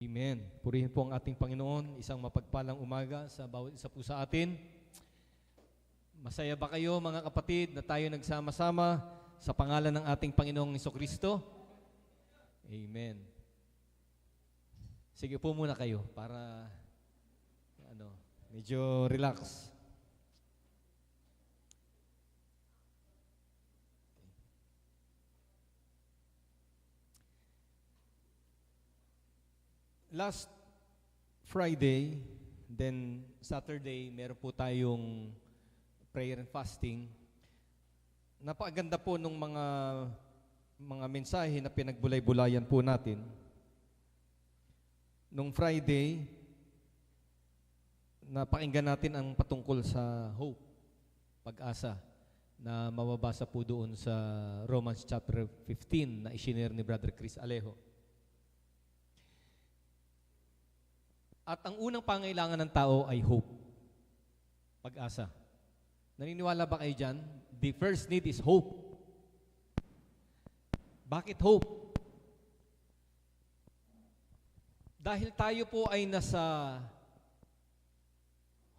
Amen. Purihin po ang ating Panginoon. Isang mapagpalang umaga sa bawat isa po sa atin. Masaya ba kayo mga kapatid na tayo nagsama-sama sa pangalan ng ating Panginoong Hesukristo? Amen. Sige po muna kayo para medyo relax. Last Friday, then Saturday, meron po tayong prayer and fasting. Napakaganda po nung mga mensahe na pinagbulay-bulayan po natin. Nung Friday, napakinggan natin ang patungkol sa hope, pag-asa, na mababasa po doon sa Romans chapter 15 na isinare ni Brother Chris Alejo. At ang unang pangailangan ng tao ay hope. Pag-asa. Naniniwala ba kayo dyan? The first need is hope. Bakit hope? Dahil tayo po ay nasa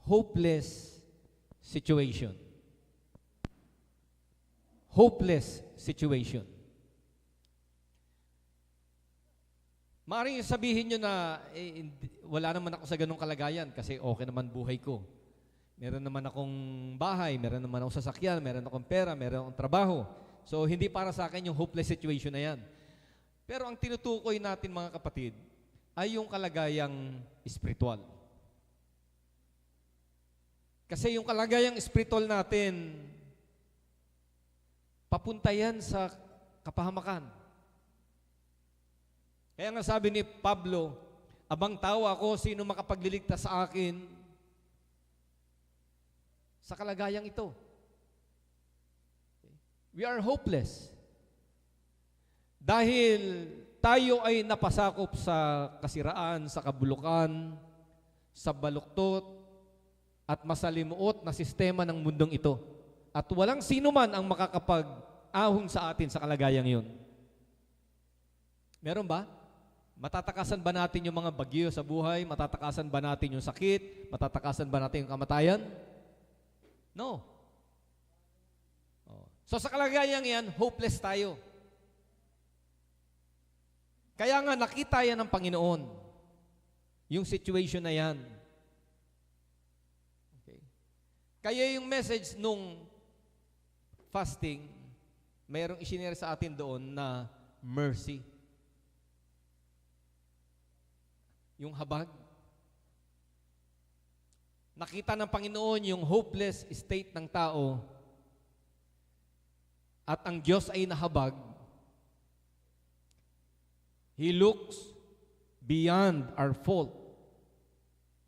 hopeless situation. Hopeless situation. Maaaring sabihin nyo na wala naman ako sa ganong kalagayan kasi okay naman buhay ko. Meron naman akong bahay, meron naman akong sasakyan, meron akong pera, meron akong trabaho. So, hindi para sa akin yung hopeless situation na yan. Pero ang tinutukoy natin mga kapatid ay yung kalagayang espiritual. Kasi yung kalagayang espiritual natin, papunta yan sa kapahamakan. Kaya nga sabi ni Pablo, abang tao ako, sino makapagliligtas sa akin sa kalagayang ito? We are hopeless. Dahil tayo ay napasakop sa kasiraan, sa kabulukan, sa baluktot, at masalimuot na sistema ng mundong ito. At walang sino man ang makakapag-ahon sa atin sa kalagayang yun. Meron ba? Matatakasan ba natin yung mga bagyo sa buhay? Matatakasan ba natin yung sakit? Matatakasan ba natin yung kamatayan? No. So sa kalagayang yan, hopeless tayo. Kaya nga nakita yan ng Panginoon, yung situation na yan. Okay. Kaya yung message nung fasting, mayroong isinare sa atin doon na mercy. Yung habag. Nakita ng Panginoon yung hopeless state ng tao at ang Diyos ay nahabag. He looks beyond our fault.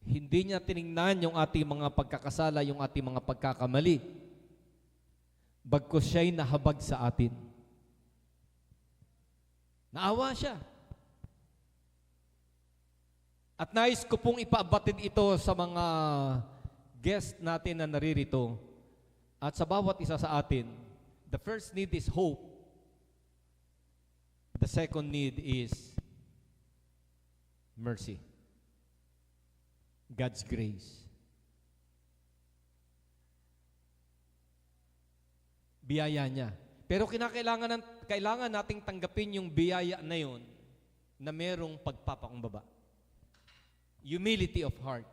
Hindi niya tiningnan yung ating mga pagkakasala, yung ating mga pagkakamali. Bagkus siya'y nahabag sa atin. Naawa siya. At nais ko pong ipaabatid ito sa mga guest natin na naririto at sa bawat isa sa atin. The first need is hope. The second need is mercy. God's grace. Biyaya niya. Pero kailangan nating tanggapin yung biyaya na yun na merong pagpapakumbaba. Humility of heart.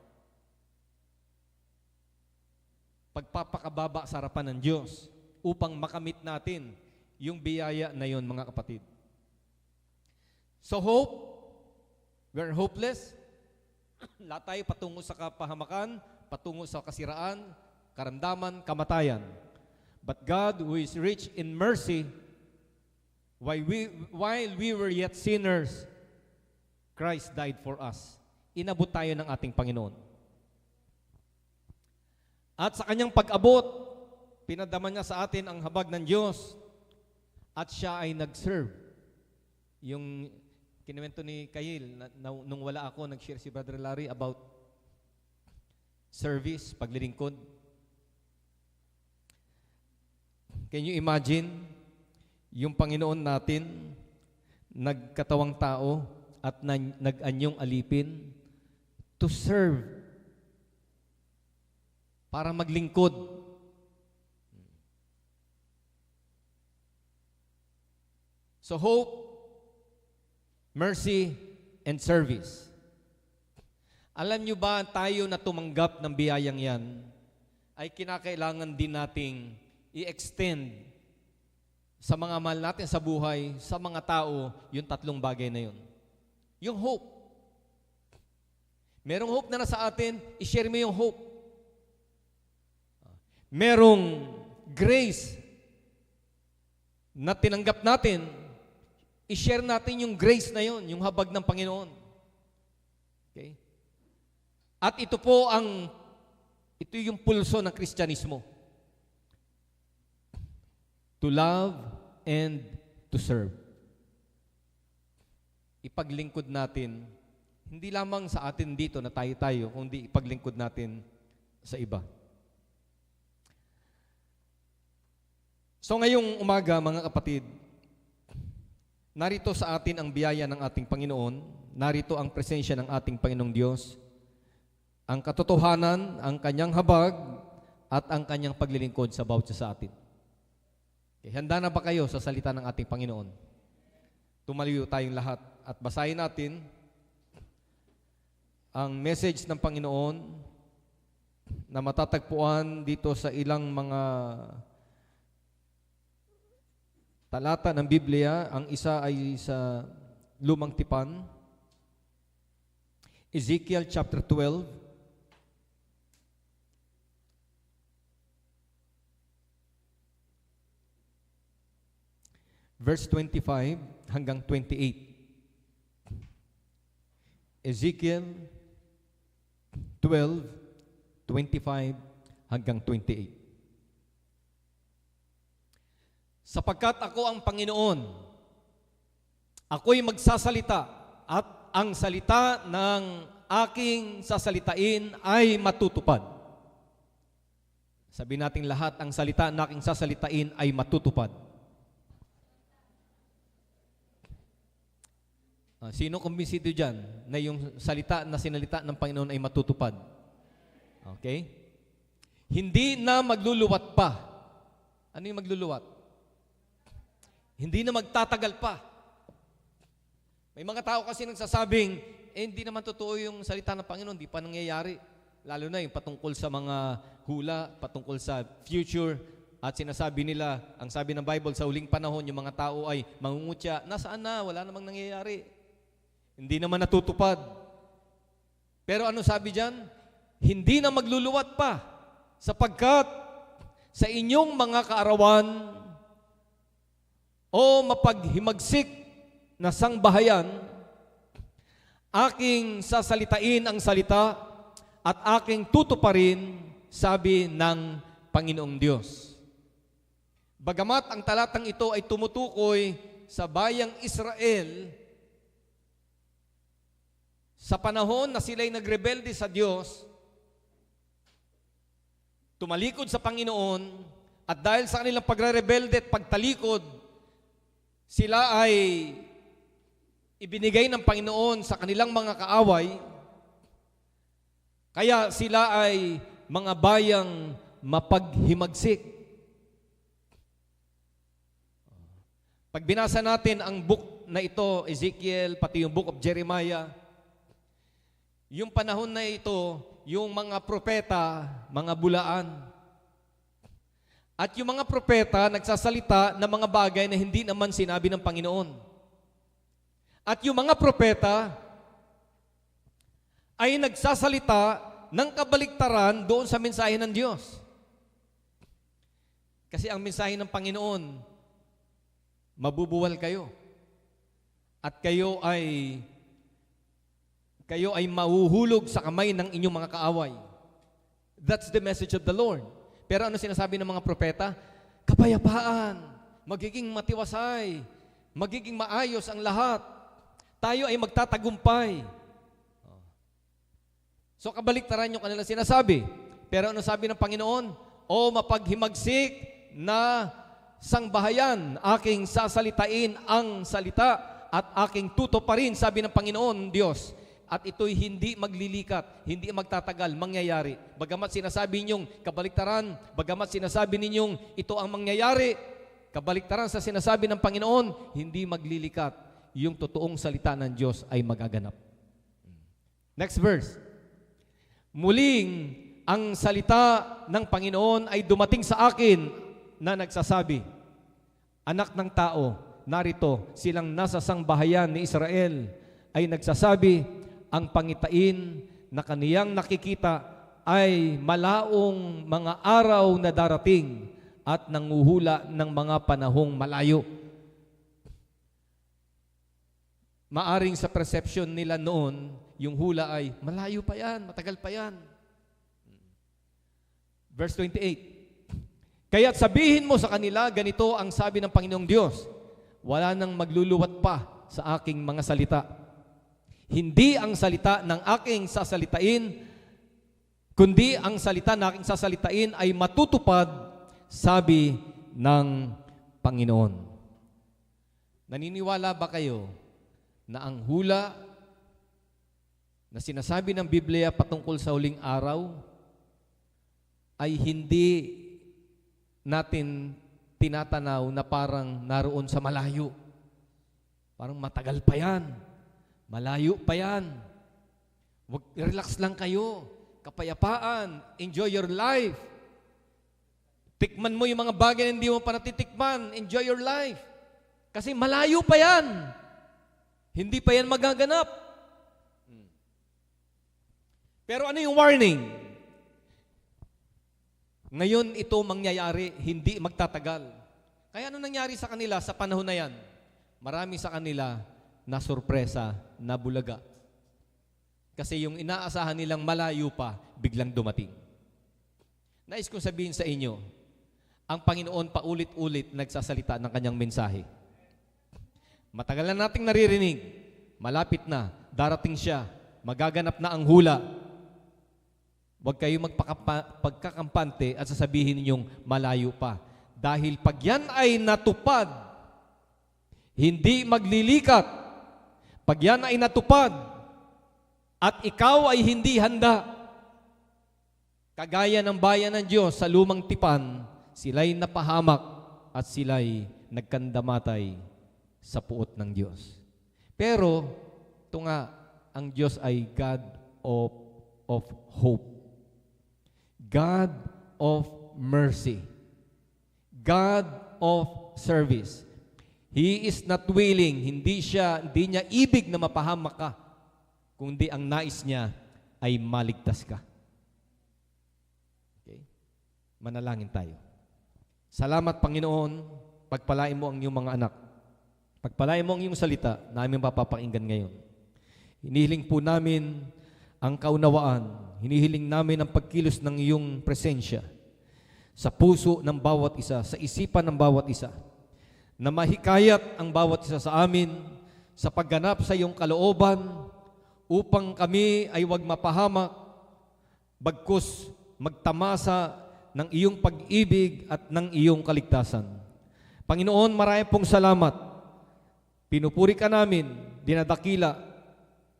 Pagpapakababa sa harapan ng Diyos upang makamit natin yung biyaya na yun, mga kapatid. So hope, we're hopeless. Lahat tayo patungo sa kapahamakan, patungo sa kasiraan, karamdaman, kamatayan. But God, who is rich in mercy, while we were yet sinners, Christ died for us. Inabot tayo ng ating Panginoon. At sa kanyang pag-abot, pinadama niya sa atin ang habag ng Diyos at siya ay nag-serve. Yung kinuwento ni Kayil, nung wala ako, nag-share si Brother Larry about service, paglilingkod. Can you imagine yung Panginoon natin, nagkatawang tao, at nag-anyong alipin to serve, para maglingkod. So hope, mercy, and service. Alam nyo ba, tayo na tumanggap ng biyayang yan, ay kinakailangan din nating i-extend sa mga mahal natin sa buhay, sa mga tao, yung tatlong bagay na yun. Yung hope. Merong hope na nasa atin, i-share mo yung hope. Merong grace na tinanggap natin, i-share natin yung grace na yun, yung habag ng Panginoon. Okay? At ito yung pulso ng Kristyanismo. To love and to serve. Ipaglingkod natin, hindi lamang sa atin dito na tayo, kundi ipaglingkod natin sa iba. So ngayong umaga, mga kapatid, narito sa atin ang biyaya ng ating Panginoon, narito ang presensya ng ating Panginoong Diyos, ang katotohanan, ang kanyang habag, at ang kanyang paglilingkod sa bawat sa atin. Okay, handa na ba kayo sa salita ng ating Panginoon? Tumaliw tayong lahat at basahin natin ang message ng Panginoon na matatagpuan dito sa ilang mga talata ng Biblia. Ang isa ay sa Lumang Tipan, Ezekiel chapter 12, verse 25 hanggang 28. Ezekiel 12, 25 hanggang 28. Sapagkat ako ang Panginoon, ako'y magsasalita, at ang salita ng aking sasalitain ay matutupad. Sabi nating lahat, ang salita ng aking sasalitain ay matutupad. Sino kumbinsido dyan na yung salita na sinalita ng Panginoon ay matutupad? Okay? Hindi na magluluwat pa. Ano yung magluluwat? Hindi na magtatagal pa. May mga tao kasi nagsasabing, hindi naman totoo yung salita ng Panginoon, hindi pa nangyayari. Lalo na yung patungkol sa mga hula, patungkol sa future, at sinasabi nila, ang sabi ng Bible, sa huling panahon, yung mga tao ay mangungutya. Nasaan na? Wala namang nangyayari. Hindi naman natutupad. Pero ano sabi diyan? Hindi na magluluwat pa, sapagkat sa inyong mga kaarawan o mapaghimagsik na sangbahayan, aking sasalitain ang salita at aking tutuparin, sabi ng Panginoong Diyos. Bagamat ang talatang ito ay tumutukoy sa bayang Israel, sa panahon na sila'y nagrebelde sa Diyos, tumalikod sa Panginoon, at dahil sa kanilang pagre-rebelde at pagtalikod, sila ay ibinigay ng Panginoon sa kanilang mga kaaway, kaya sila ay mga bayang mapaghimagsik. Pag binasa natin ang book na ito, Ezekiel, pati yung book of Jeremiah, yung panahon na ito, yung mga propeta, mga bulaan. At yung mga propeta nagsasalita ng mga bagay na hindi naman sinabi ng Panginoon. At yung mga propeta ay nagsasalita ng kabaliktaran doon sa mensahe ng Diyos. Kasi ang mensahe ng Panginoon, mabubuwal kayo. At kayo ay mahuhulog sa kamay ng inyong mga kaaway. That's the message of the Lord. Pero ano sinasabi ng mga propeta? Kapayapaan, magiging matiwasay, magiging maayos ang lahat. Tayo ay magtatagumpay. So kabaliktaran yung kanila sinasabi. Pero ano sabi ng Panginoon? O mapaghimagsik na sangbahayan, aking sasalitain ang salita at aking tutuparin, sabi ng Panginoon Diyos. At ito'y hindi maglilikat, hindi magtatagal, mangyayari. Bagamat sinasabi ninyong kabaliktaran, bagamat sinasabi ninyong ito ang mangyayari, kabaliktaran sa sinasabi ng Panginoon, hindi maglilikat. Yung totoong salita ng Diyos ay magaganap. Next verse. Muling, ang salita ng Panginoon ay dumating sa akin na nagsasabi, Anak ng tao, narito silang nasa sangbahayan ni Israel ay nagsasabi, ang pangitain na kaniyang nakikita ay malaong mga araw na darating at nanguhula ng mga panahong malayo. Maaring sa perception nila noon, yung hula ay malayo pa yan, matagal pa yan. Verse 28. Kaya't sabihin mo sa kanila, ganito ang sabi ng Panginoong Diyos, wala nang magluluwat pa sa aking mga salita. Hindi ang salita ng aking sasalitain, kundi ang salita ng aking sasalitain ay matutupad, sabi ng Panginoon. Naniniwala ba kayo na ang hula na sinasabi ng Biblia patungkol sa huling araw ay hindi natin tinatanaw na parang naroon sa malayo? Parang matagal pa yan. Malayo pa yan. Relax lang kayo. Kapayapaan. Enjoy your life. Tikman mo yung mga bagay na hindi mo pa natitikman. Enjoy your life. Kasi malayo pa yan. Hindi pa yan magaganap. Pero ano yung warning? Ngayon ito mangyayari, hindi magtatagal. Kaya ano nangyari sa kanila sa panahon na yan? Marami sa kanila na sorpresa, na bulaga. Kasi yung inaasahan nilang malayo pa, biglang dumating. Nais kong sabihin sa inyo, ang Panginoon paulit-ulit nagsasalita ng kanyang mensahe. Matagal na nating naririnig, malapit na, darating siya, magaganap na ang hula. Huwag kayo magpagkakampante at sasabihin ninyong malayo pa. Dahil pag yan ay natupad, hindi maglilikat. Pag yan ay natupad at ikaw ay hindi handa, kagaya ng bayan ng Diyos sa lumang tipan, sila'y napahamak at sila'y nagkandamatay sa puot ng Diyos. Pero, ito nga, ang Diyos ay God of hope. God of mercy. God of service. He is not willing, hindi niya ibig na mapahamak ka, kundi ang nais niya ay maligtas ka. Okay? Manalangin tayo. Salamat, Panginoon, pagpalain mo ang iyong mga anak. Pagpalain mo ang iyong salita na aming papapakinggan ngayon. Hinihiling po namin ang kaunawaan, hinihiling namin ang pagkilos ng iyong presensya sa puso ng bawat isa, sa isipan ng bawat isa, na mahikayat ang bawat isa sa amin sa pagganap sa iyong kalooban upang kami ay huwag mapahamak, bagkus magtamasa ng iyong pag-ibig at ng iyong kaligtasan. Panginoon, marami pong salamat. Pinupuri ka namin, dinadakila,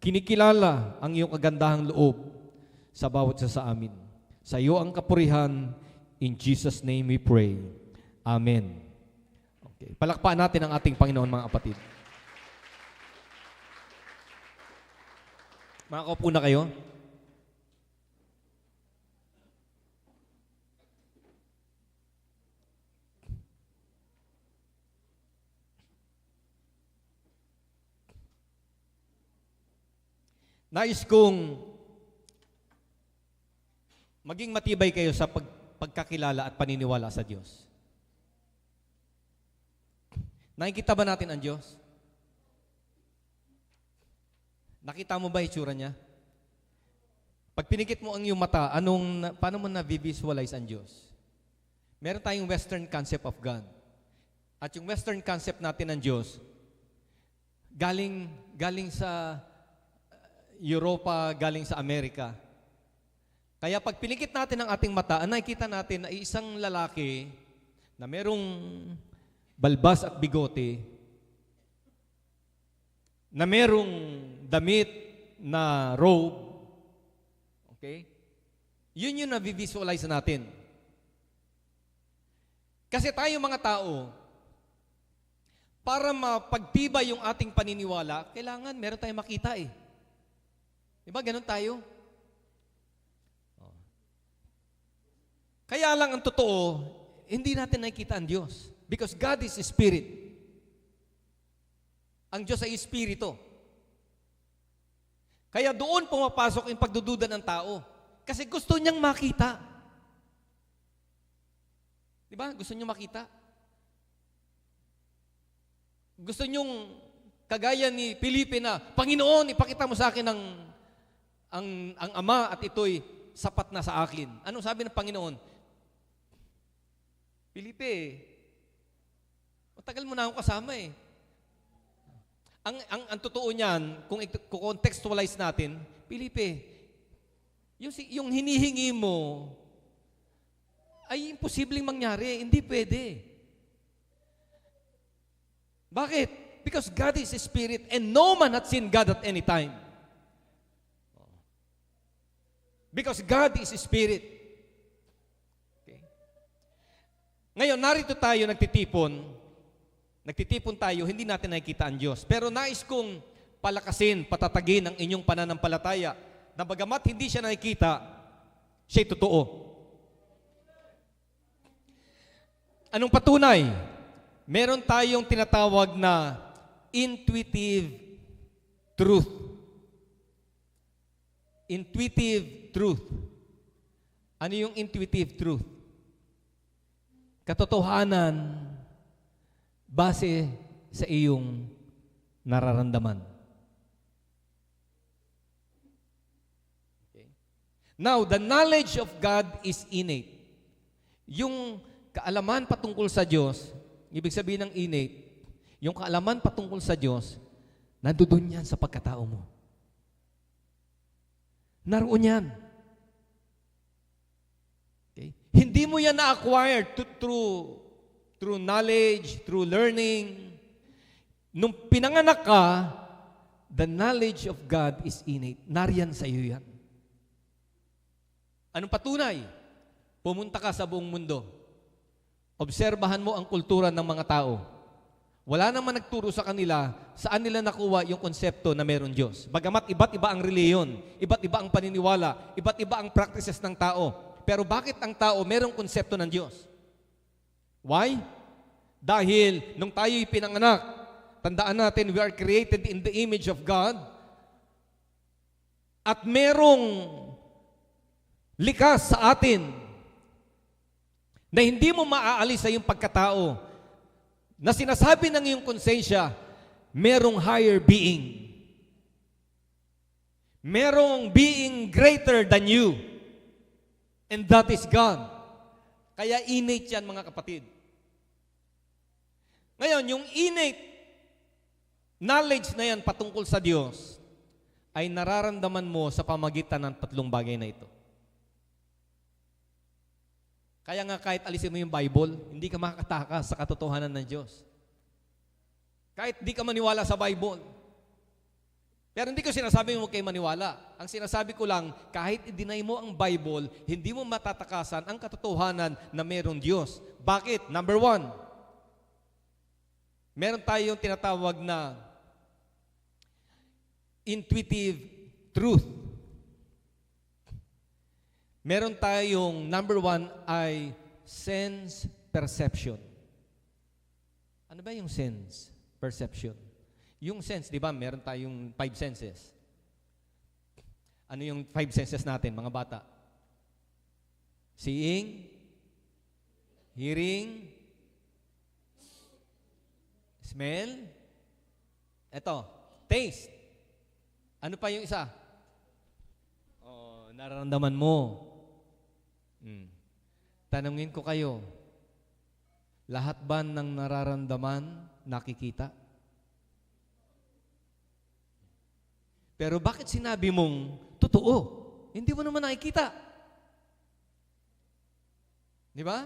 kinikilala ang iyong kagandahang loob sa bawat isa sa amin. Sa iyo ang kapurihan, in Jesus' name we pray. Amen. Okay. Palakpakan natin ang ating Panginoon, mga kapatid. Makakaupo na kayo. Nais kong maging matibay kayo sa pagkakilala at paniniwala sa Diyos. Nakikita ba natin ang Diyos? Nakita mo ba itsura niya? Pag pinikit mo ang iyong mata, paano mo na-visualize ang Diyos? Meron tayong Western concept of God. At yung Western concept natin ng Diyos, galing sa Europa, galing sa Amerika. Kaya pag pinikit natin ang ating mata, nakikita natin na isang lalaki na merong balbas at bigote, na merong damit na robe, okay? Yun yung na-visualize natin. Kasi tayo mga tao, para mapagtibay yung ating paniniwala, kailangan meron tayong makita eh. Diba? Ganun tayo. Kaya lang ang totoo, hindi natin nakikita ang Diyos. Because God is Spirit. Ang Diyos ay Espiritu. Kaya doon pumapasok yung pagdududa ng tao. Kasi gusto niyang makita. Di ba? Gusto niyang makita. Gusto niyong, kagaya ni Felipe na, Panginoon, ipakita mo sa akin ang Ama at ito'y sapat na sa akin. Anong sabi ng Panginoon? Felipe, matagal mo na akong kasama eh. Ang totoo niyan, kung i-contextualize natin, Felipe, yung hinihingi mo ay imposibleng mangyari. Hindi pwede. Bakit? Because God is a Spirit and no man hath seen God at any time. Because God is a Spirit. Okay. Ngayon, narito tayo nagtitipon. Nagtitipon tayo, hindi natin nakikita ang Diyos. Pero nais kong palakasin, patatagin ang inyong pananampalataya na bagamat hindi siya nakikita, siya'y totoo. Anong patunay? Meron tayong tinatawag na intuitive truth. Intuitive truth. Ano yung intuitive truth? Katotohanan base sa iyong nararamdaman. Okay. Now, the knowledge of God is innate. Yung kaalaman patungkol sa Diyos, ibig sabihin ng innate, yung kaalaman patungkol sa Diyos, nandoon yan sa pagkatao mo. Naroon yan. Okay? Hindi mo yan na-acquire through knowledge, through learning. Nung pinanganak ka, the knowledge of God is innate. Nariyan sa iyo yan. Anong patunay? Pumunta ka sa buong mundo. Obserbahan mo ang kultura ng mga tao. Wala naman nagturo sa kanila saan nila nakuha yung konsepto na meron Diyos. Bagamat iba't iba ang reliyon, iba't iba ang paniniwala, iba't iba ang practices ng tao. Pero bakit ang tao merong konsepto ng Diyos? Why? Dahil nung tayo'y pinanganak, tandaan natin, we are created in the image of God at merong likas sa atin na hindi mo maaalis sa iyong pagkatao, na sinasabi ng iyong konsensya, merong higher being. Merong being greater than you. And that is God. Kaya innate yan, mga kapatid. Ngayon, yung innate knowledge na yan patungkol sa Diyos ay nararamdaman mo sa pamagitan ng tatlong bagay na ito. Kaya nga kahit alisin mo yung Bible, hindi ka makakatakas sa katotohanan ng Diyos. Kahit di ka maniwala sa Bible. Pero hindi ko sinasabi mo kayo maniwala. Ang sinasabi ko lang, kahit i-deny mo ang Bible, hindi mo matatakasan ang katotohanan na mayroong Diyos. Bakit? Number one, meron tayong tinatawag na intuitive truth. Meron tayong, number one, ay sense perception. Ano ba yung sense perception? Yung sense, di ba, meron tayong 5 senses. Ano yung 5 senses natin, mga bata? Seeing, hearing, smell, eto, taste. Ano pa yung isa? Oh, nararamdaman mo. Tanungin ko kayo, lahat ba ng nararamdaman nakikita? Pero bakit sinabi mong totoo? Hindi mo naman nakikita. Di ba?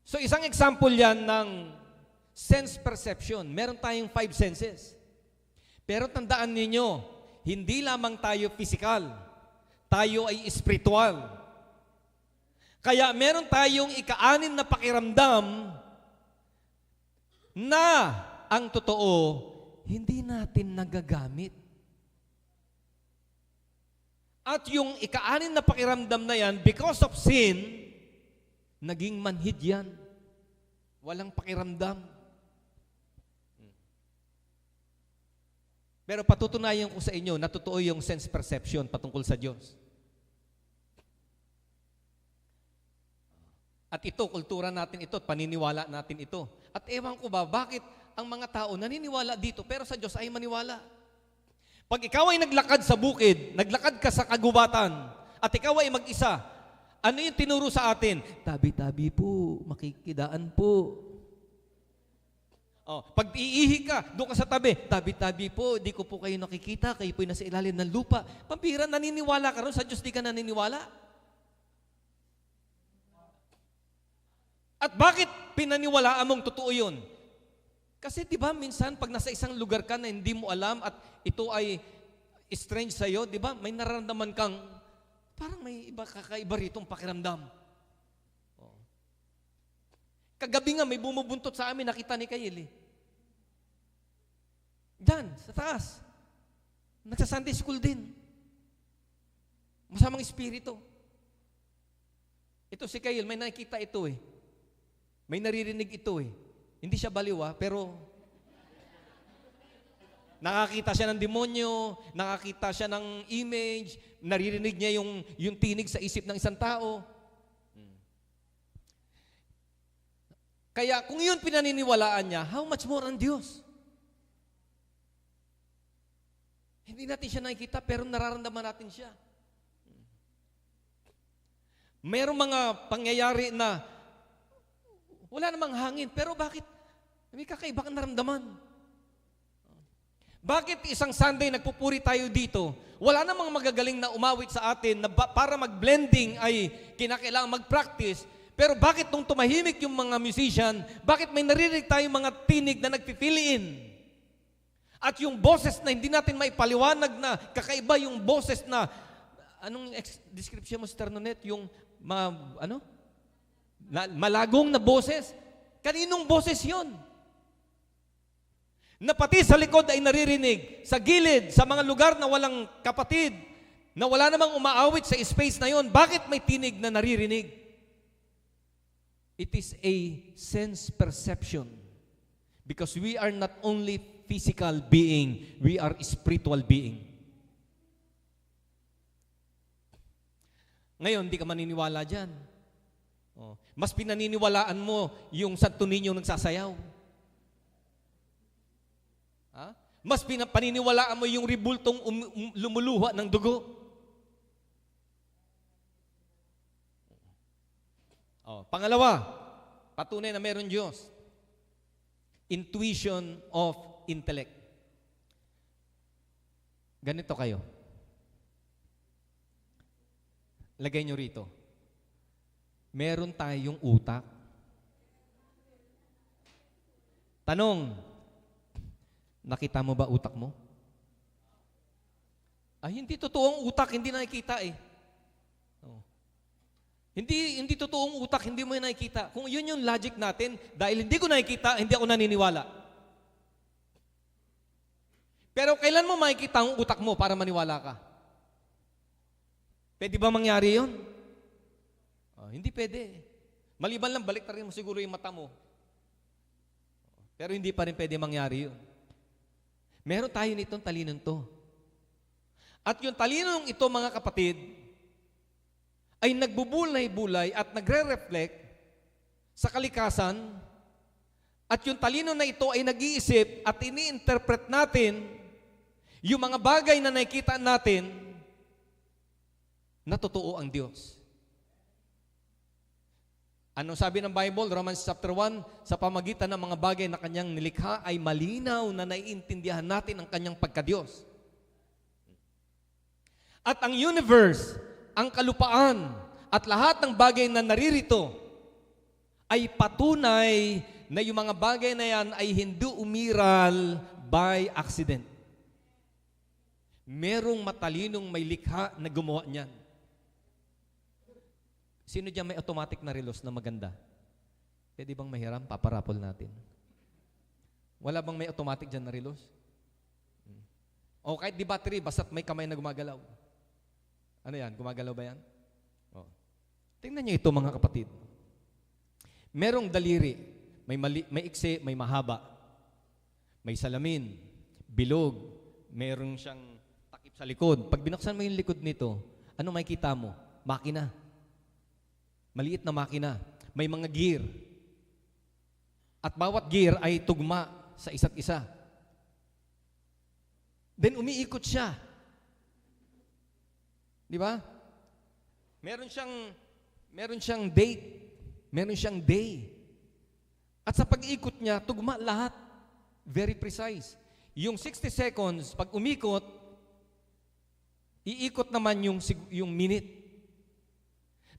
So isang example yan ng sense perception. Meron tayong 5 senses. Pero tandaan ninyo, hindi lamang tayo physical. Tayo ay spiritual. Kaya meron tayong ika-6 na pakiramdam na ang totoo, hindi natin nagagamit. At yung ika-6 na pakiramdam na yan, because of sin, naging manhid yan. Walang pakiramdam. Pero patutunayan ko sa inyo na totoo yung sense perception patungkol sa Diyos. At ito, kultura natin ito, paniniwala natin ito. At ewan ko ba, bakit ang mga tao naniniwala dito, pero sa Diyos ay maniwala. Pag ikaw ay naglakad sa bukid, naglakad ka sa kagubatan, at ikaw ay mag-isa, ano yung tinuro sa atin? Tabi-tabi po, makikidaan po. Pag iihi ka, doon ka sa tabi, tabi-tabi po, di ko po kayo nakikita, kayo po'y nasa ilalim ng lupa. Pampira, naniniwala ka ron, sa Diyos di ka naniniwala. At bakit pinaniwalaan mong totoo yun? Kasi di ba minsan pag nasa isang lugar ka na hindi mo alam at ito ay strange sa'yo, di ba may nararamdaman kang parang may iba kakaiba ritong pakiramdam. Kagabi nga may bumubuntot sa amin, nakita ni Kayel eh. Diyan, sa taas. Nagsa-Sunday school din. Masamang espiritu. Ito si Kayel, may nakikita ito eh. May naririnig ito eh. Hindi siya baliwa, pero nakakita siya ng demonyo, nakakita siya ng image, naririnig niya yung tinig sa isip ng isang tao. Kaya kung yun pinaniniwalaan niya, how much more ang Diyos? Hindi natin siya nakikita, pero nararamdaman natin siya. Mayroong mga pangyayari na wala namang hangin, pero bakit? May kakaiba kang naramdaman. Bakit isang Sunday nagpupuri tayo dito? Wala namang magagaling na umawit sa atin na para mag-blending ay kinakailangan mag-practice. Pero bakit nung tumahimik yung mga musician, bakit may naririnig tayong mga tinig na nagpipiliin? At yung boses na hindi natin maipaliwanag na kakaiba yung boses na, anong description mo, Sister Nonet? Yung, malagong na boses. Kaninong boses yun? Na pati sa likod ay naririnig, sa gilid, sa mga lugar na walang kapatid, na wala namang umaawit sa space na yon, bakit may tinig na naririnig? It is a sense perception. Because we are not only physical being, we are spiritual being. Ngayon, di ka maniniwala dyan. Mas pinaniniwalaan mo yung Santo Niño nagsasayaw. Mas paniniwalaan mo yung ribultong lumuluha ng dugo. Pangalawa, patunay na meron Diyos. Intuition of intellect. Ganito kayo. Lagay nyo rito. Meron tayong utak. Tanong, nakita mo ba utak mo? Hindi totoong utak, hindi nakikita eh. Hindi totoong utak, hindi mo nakikita. Kung yun yung logic natin, dahil hindi ko nakikita, hindi ako naniniwala. Pero kailan mo makikita ang utak mo para maniwala ka? Pwede ba mangyari yun? Hindi pwede. Maliban lang, balik rin mo siguro yung mata mo. Pero hindi pa rin pwede mangyari yun. Meron tayo nitong talinong to. At yung talinong ito, mga kapatid, ay nagbubulay-bulay at nagre-reflect sa kalikasan. At yung talino na ito ay nag-iisip at ini-interpret natin yung mga bagay na nakikita natin na totoo ang Diyos. Anong sabi ng Bible? Romans chapter 1, sa pamagitan ng mga bagay na kanyang nilikha ay malinaw na naiintindihan natin ang kanyang pagka-Diyos. At ang universe, ang kalupaan, at lahat ng bagay na naririto ay patunay na yung mga bagay na yan ay hindi umiral by accident. Merong matalinong may likha na gumawa niyan. Sino dyan may automatic na relos na maganda? Pwede bang mahiram? Paparapol natin. Wala bang may automatic dyan na relos? O kahit di battery, basta't may kamay na gumagalaw. Ano yan? Gumagalaw ba yan? O. Tingnan niyo ito mga kapatid. Merong daliri. May iksi, may mahaba. May salamin, bilog, merong siyang takip sa likod. Pag binuksan mo yung likod nito, ano makikita mo? Makina. Maliit na makina. May mga gear. At bawat gear ay tugma sa isa't isa. Then umiikot siya. Di ba? Meron siyang date. Meron siyang day. At sa pag-ikot niya, tugma lahat. Very precise. Yung 60 seconds, pag umikot, iikot naman yung minute.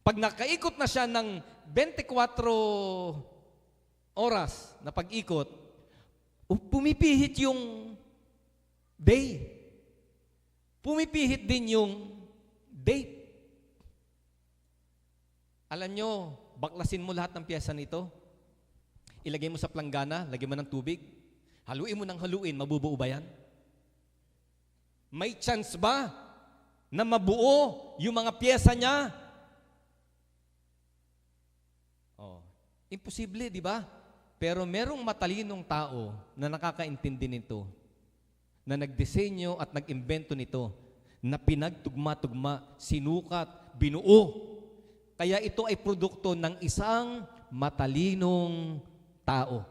Pag nakaikot na siya ng 24 oras na pag-ikot, pumipihit yung day. Pumipihit din yung date. Alam nyo, baklasin mo lahat ng piyesa nito. Ilagay mo sa planggana, lagay mo ng tubig. Haluin mo ng haluin, mabubuo ba yan? May chance ba na mabuo yung mga piyesa niya? Oh, imposible, di ba? Pero merong matalinong tao na nakakaintindi nito, na nagdisenyo at nag-imbento nito, na pinagtugma-tugma, sinukat, binuo. Kaya ito ay produkto ng isang matalinong tao.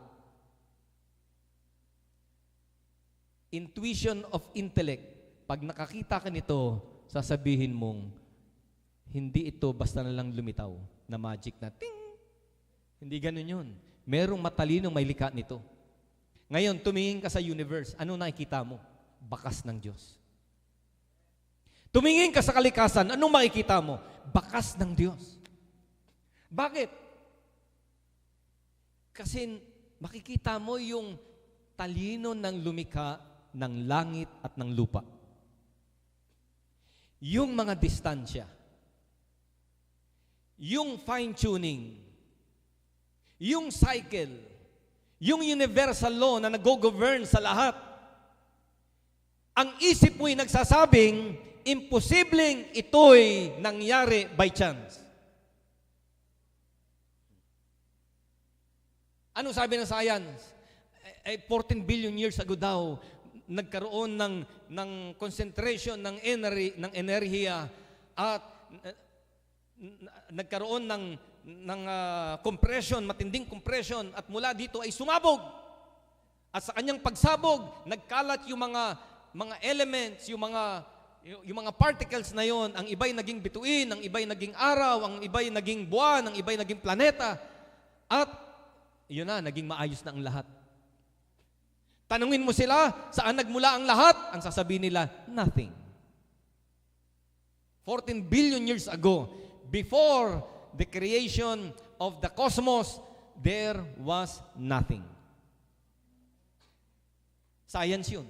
Intuition of intellect. Pag nakakita ka nito, sasabihin mong, hindi ito basta na lang lumitaw na magic na ting. Hindi ganun yun. Merong matalinong may likha nito. Ngayon, tumingin ka sa universe. Ano nakikita mo? Bakas ng Diyos. Tumingin ka sa kalikasan. Anong makikita mo? Bakas ng Diyos. Bakit? Kasi makikita mo yung talino ng lumikha ng langit at ng lupa. Yung mga distansya, yung fine-tuning, yung cycle, yung universal law na nag-govern sa lahat, ang isip mo'y nagsasabing, imposibleng ito'y nangyari by chance. Ano sabi ng science? 14 billion years ago daw, nagkaroon ng concentration ng enerhiya at nagkaroon ng compression, matinding compression, at mula dito ay sumabog. At sa kanyang pagsabog, nagkalat yung mga elements, yung mga particles na yon. Ang iba'y naging bituin, ang iba'y naging araw, ang iba'y naging buwan, ang iba'y naging planeta. At yun na, naging maayos na ang lahat. Tanungin mo sila, saan nagmula ang lahat? Ang sasabihin nila, nothing. 14 billion years ago, before the creation of the cosmos, there was nothing. Science yun.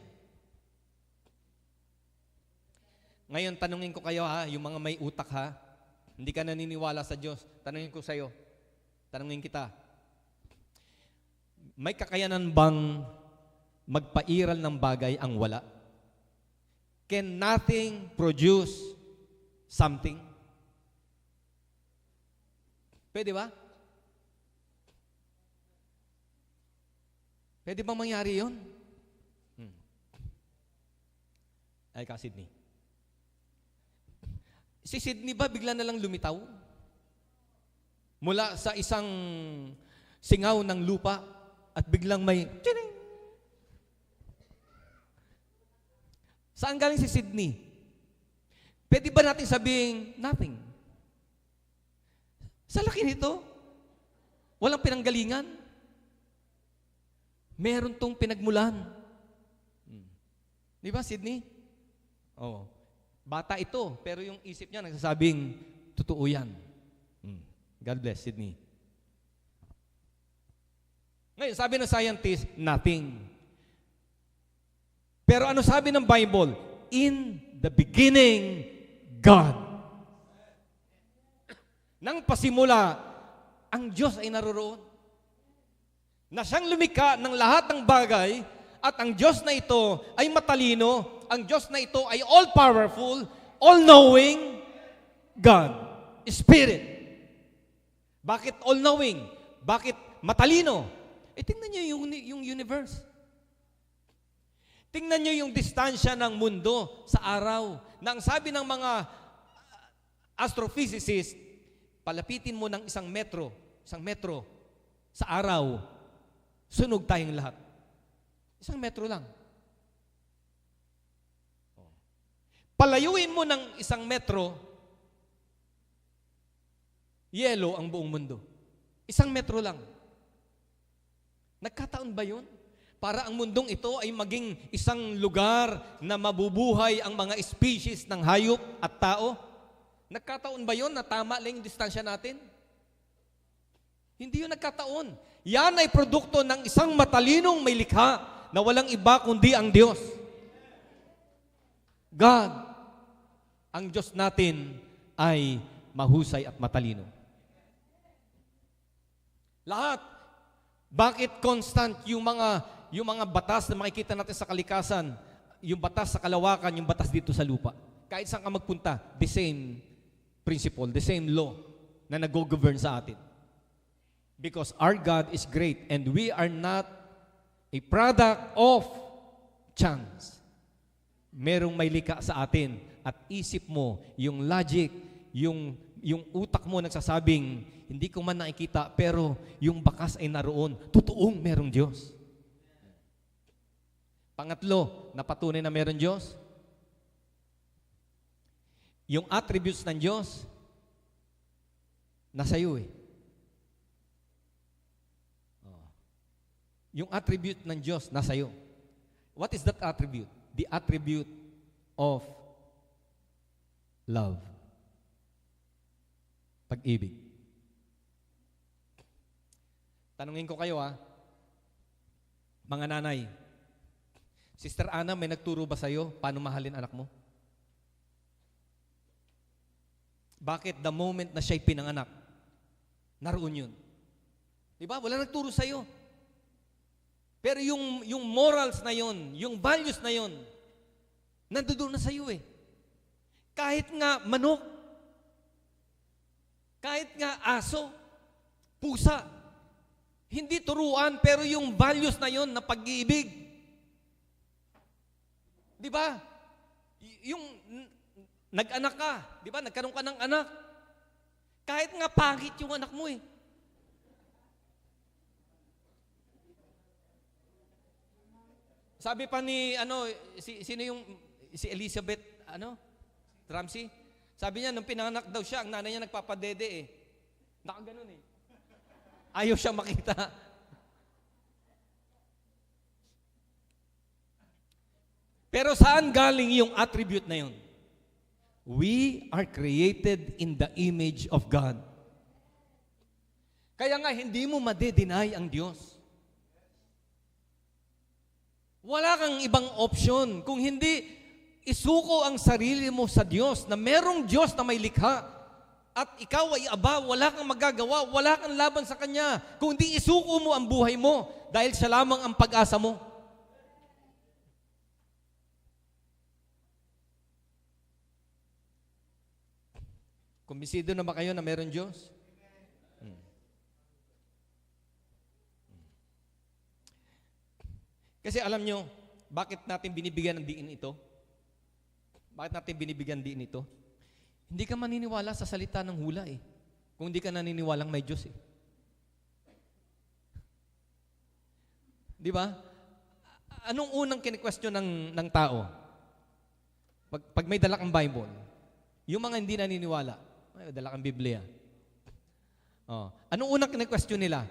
Ngayon, tanungin ko kayo ha, yung mga may utak ha, hindi ka naniniwala sa Diyos, tanungin ko sa'yo, tanungin kita, may kakayanan bang magpairal ng bagay ang wala? Can nothing produce something? Pwede ba? Pwede bang mangyari yun? Ay ka, Sydney. Si Sydney ba bigla na lang lumitaw? Mula sa isang singaw ng lupa at biglang may tining. Saan galing si Sydney? Pwede ba natin sabihin, nothing? Sa laki nito, walang pinanggalingan. Meron tong pinagmulan. Di ba, Sydney? Oo. Bata ito, pero yung isip niya nagsasabing, totoo yan. God bless, Sydney. Ngayon, sabi ng scientist, nothing. Pero ano sabi ng Bible? In the beginning, God. Nang pasimula, ang Diyos ay naroroon. Na siyang lumikha ng lahat ng bagay at ang Diyos na ito ay matalino. Ang Diyos na ito ay all-powerful, all-knowing God. Spirit. Bakit all-knowing? Bakit matalino? Tingnan niyo yung universe. Tingnan niyo yung distansya ng mundo sa araw. Na ang sabi ng mga astrophysicists, palapitin mo ng isang metro sa araw, sunog tayong lahat. Isang metro lang. Palayuin mo ng isang metro, yelo ang buong mundo. Isang metro lang. Nagkataon ba yun? Para ang mundong ito ay maging isang lugar na mabubuhay ang mga species ng hayop at tao? Nagkataon ba yun na tama lang yung distansya natin? Hindi yun nagkataon. Yan ay produkto ng isang matalinong may likha na walang iba kundi ang Diyos. God, ang Diyos natin ay mahusay at matalino. Lahat. Bakit constant yung mga batas na makikita natin sa kalikasan, yung batas sa kalawakan, yung batas dito sa lupa? Kahit saan ka magpunta, the same principle, the same law na nag-govern sa atin. Because our God is great and we are not a product of chance. Merong may likha sa atin at isip mo, yung logic, yung utak mo nagsasabing, hindi ko man nakikita, pero yung bakas ay naroon. Totoong merong Diyos. Pangatlo, napatunay na merong Diyos. Yung attributes ng Diyos, nasa iyo eh. Yung attribute ng Diyos, nasa iyo. What is that attribute? The attribute of love. Pag-ibig. Tanungin ko kayo mga nanay, Sister Ana, may nagturo ba sa'yo paano mahalin anak mo? Bakit the moment na siya'y pinanganak, naroon yun? Diba? Wala nagturo sa'yo. Pero yung morals na yun, yung values na yun, nandoon na sa'yo eh. Kahit nga manok, kahit nga aso, pusa, hindi turuan, pero yung values na yon na pag-ibig. Di ba? Yung nag-anak ka, di ba? Nagkaroon ka ng anak. Kahit nga pangit yung anak mo eh. Sabi pa ni, sino yung, si Elizabeth, Ramsey? Sabi niya, nung pinanganak daw siya, ang nanay niya nagpapadede eh. Nakaganon eh. Ayaw siya makita. Pero saan galing yung attribute na yun? We are created in the image of God. Kaya nga, hindi mo made-deny ang Diyos. Wala kang ibang option. Kung hindi, isuko ang sarili mo sa Diyos na merong Diyos na may likha. At ikaw ay wala kang magagawa, wala kang laban sa Kanya. Kung di isuko mo ang buhay mo, dahil siya lamang ang pag-asa mo. Kumbinsido na ba kayo na meron Diyos? Kasi alam nyo, bakit natin binibigyan ng diin ito? Bakit natin binibigyan diin ito? Hindi ka maniniwala sa salita ng hula eh. Kung hindi ka naniniwalang may Diyos eh. Di ba? Anong unang kini-question ng tao? Pag may dala kang Bible, yung mga hindi naniniwala, may dala kang Biblia. Anong unang kini-question nila?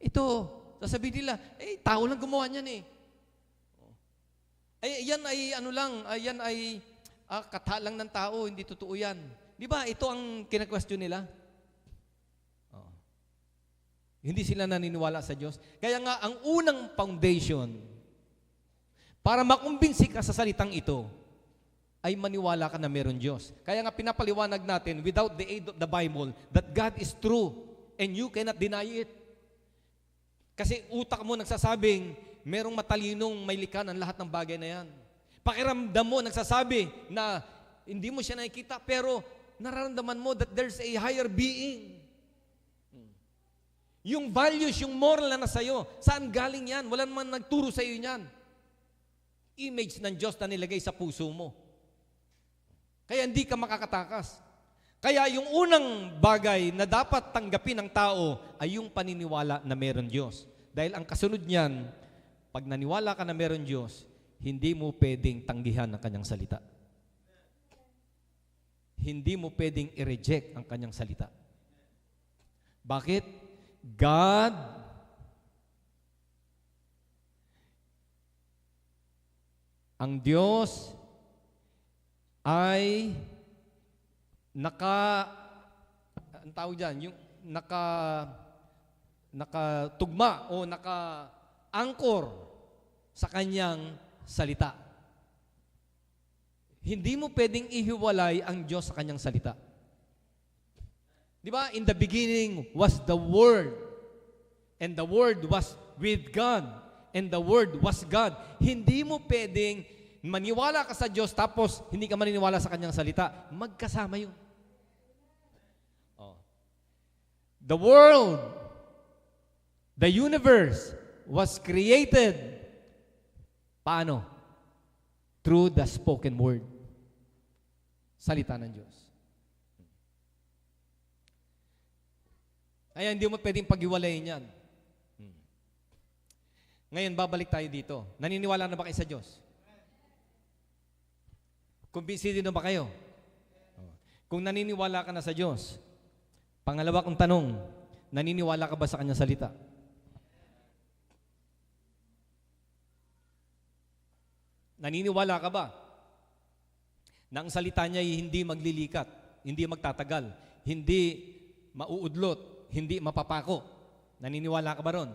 Ito, sasabihin nila, tao lang gumawa niyan eh. Yan ay yan ay kata lang ng tao, hindi totoo yan. Di ba? Ito ang kina-question nila. Hindi sila naniniwala sa Diyos. Kaya nga, ang unang foundation para makumbinsi ka sa salitang ito ay maniwala ka na meron Diyos. Kaya nga pinapaliwanag natin, without the aid of the Bible, that God is true and you cannot deny it. Kasi utak mo nagsasabing, merong matalinong may likha ng lahat ng bagay na yan. Pakiramdam mo nagsasabi na hindi mo siya nakikita, pero nararamdaman mo that there's a higher being. Yung values, yung moral na nasa iyo, saan galing yan? Wala naman nagturo sa iyo yan. Image ng Diyos na nilagay sa puso mo. Kaya hindi ka makakatakas. Kaya yung unang bagay na dapat tanggapin ng tao ay yung paniniwala na meron Diyos. Dahil ang kasunod niyan, pag naniwala ka na meron Diyos, hindi mo pwedeng tanggihan ang kanyang salita. Hindi mo pwedeng i-reject ang kanyang salita. Bakit? God ang Diyos ay ang tawag dyan, yung nakatugma o naka-angkor sa kanyang salita. Hindi mo pwedeng ihiwalay ang Diyos sa kanyang salita. Di ba? In the beginning was the Word, and the Word was with God, and the Word was God. Hindi mo pwedeng maniwala ka sa Diyos tapos hindi ka maniniwala sa kanyang salita. Magkasama yun. Oh. The world, the universe was created. Paano? Through the spoken word. Salita ng Diyos. Kaya hindi mo pwedeng pag-iwalayin yan. Ngayon, babalik tayo dito. Naniniwala na ba kayo sa Diyos? Kumbinsido na ba kayo? Kung naniniwala ka na sa Diyos, pangalawa kong tanong, naniniwala ka ba sa Kanyang salita? Naniniwala ka ba na ang salita niya ay hindi maglilikat, hindi magtatagal, hindi mauudlot, hindi mapapako? Naniniwala ka ba ron?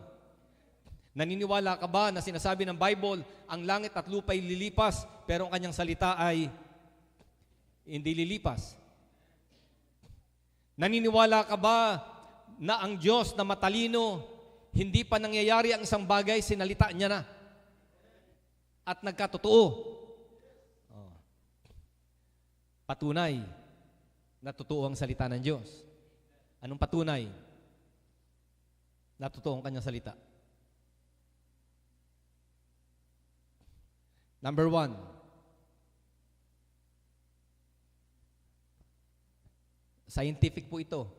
Naniniwala ka ba na sinasabi ng Bible, ang langit at lupa ay lilipas, pero ang kanyang salita ay hindi lilipas? Naniniwala ka ba na ang Diyos na matalino, hindi pa nangyayari ang isang bagay, sinalita niya na at nagkatotoo? Patunay na totoo ang salita ng Diyos. Anong patunay na totoo ang kanyang salita? Number 1, scientific po ito.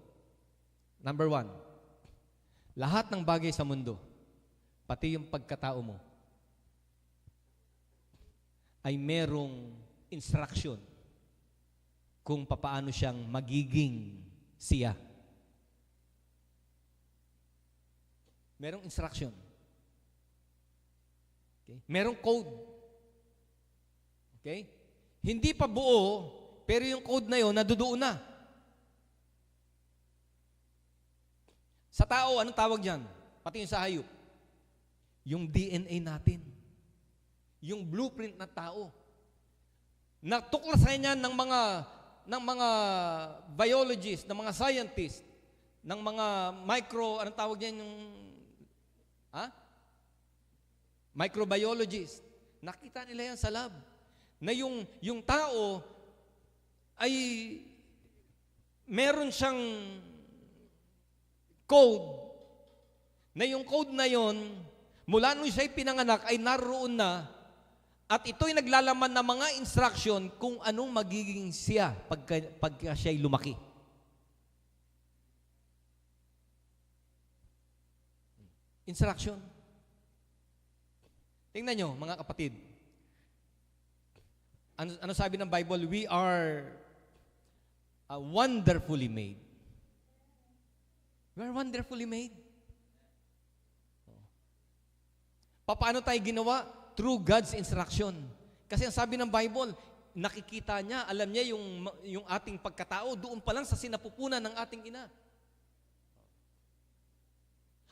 Number 1, lahat ng bagay sa mundo, pati yung pagkatao mo, ay merong instruction kung papaano siyang magiging siya. Merong instruction. Okay? Merong code. Okay? Hindi pa buo, pero yung code na yon nadudoon na. Sa tao, anong tawag dyan? Pati yung sa hayop. Yung DNA natin. Yung blueprint ng tao. Natuklasan yan ng mga biologists, ng mga scientists, ng mga anong tawag yan yung, microbiologist. Nakita nila yan sa lab. Na yung tao ay meron siyang code, na yung code na yon, mula nung siya'y pinanganak ay naroon na, at ito'y naglalaman ng mga instruction kung anong magiging siya pagka siya'y lumaki. Instruction. Tingnan nyo, mga kapatid. Ano sabi ng Bible? We are wonderfully made. We are wonderfully made. Paano tayo ginawa? Through God's instruction. Kasi ang sabi ng Bible, nakikita niya, alam niya yung ating pagkatao doon pa lang sa sinapupunan ng ating ina.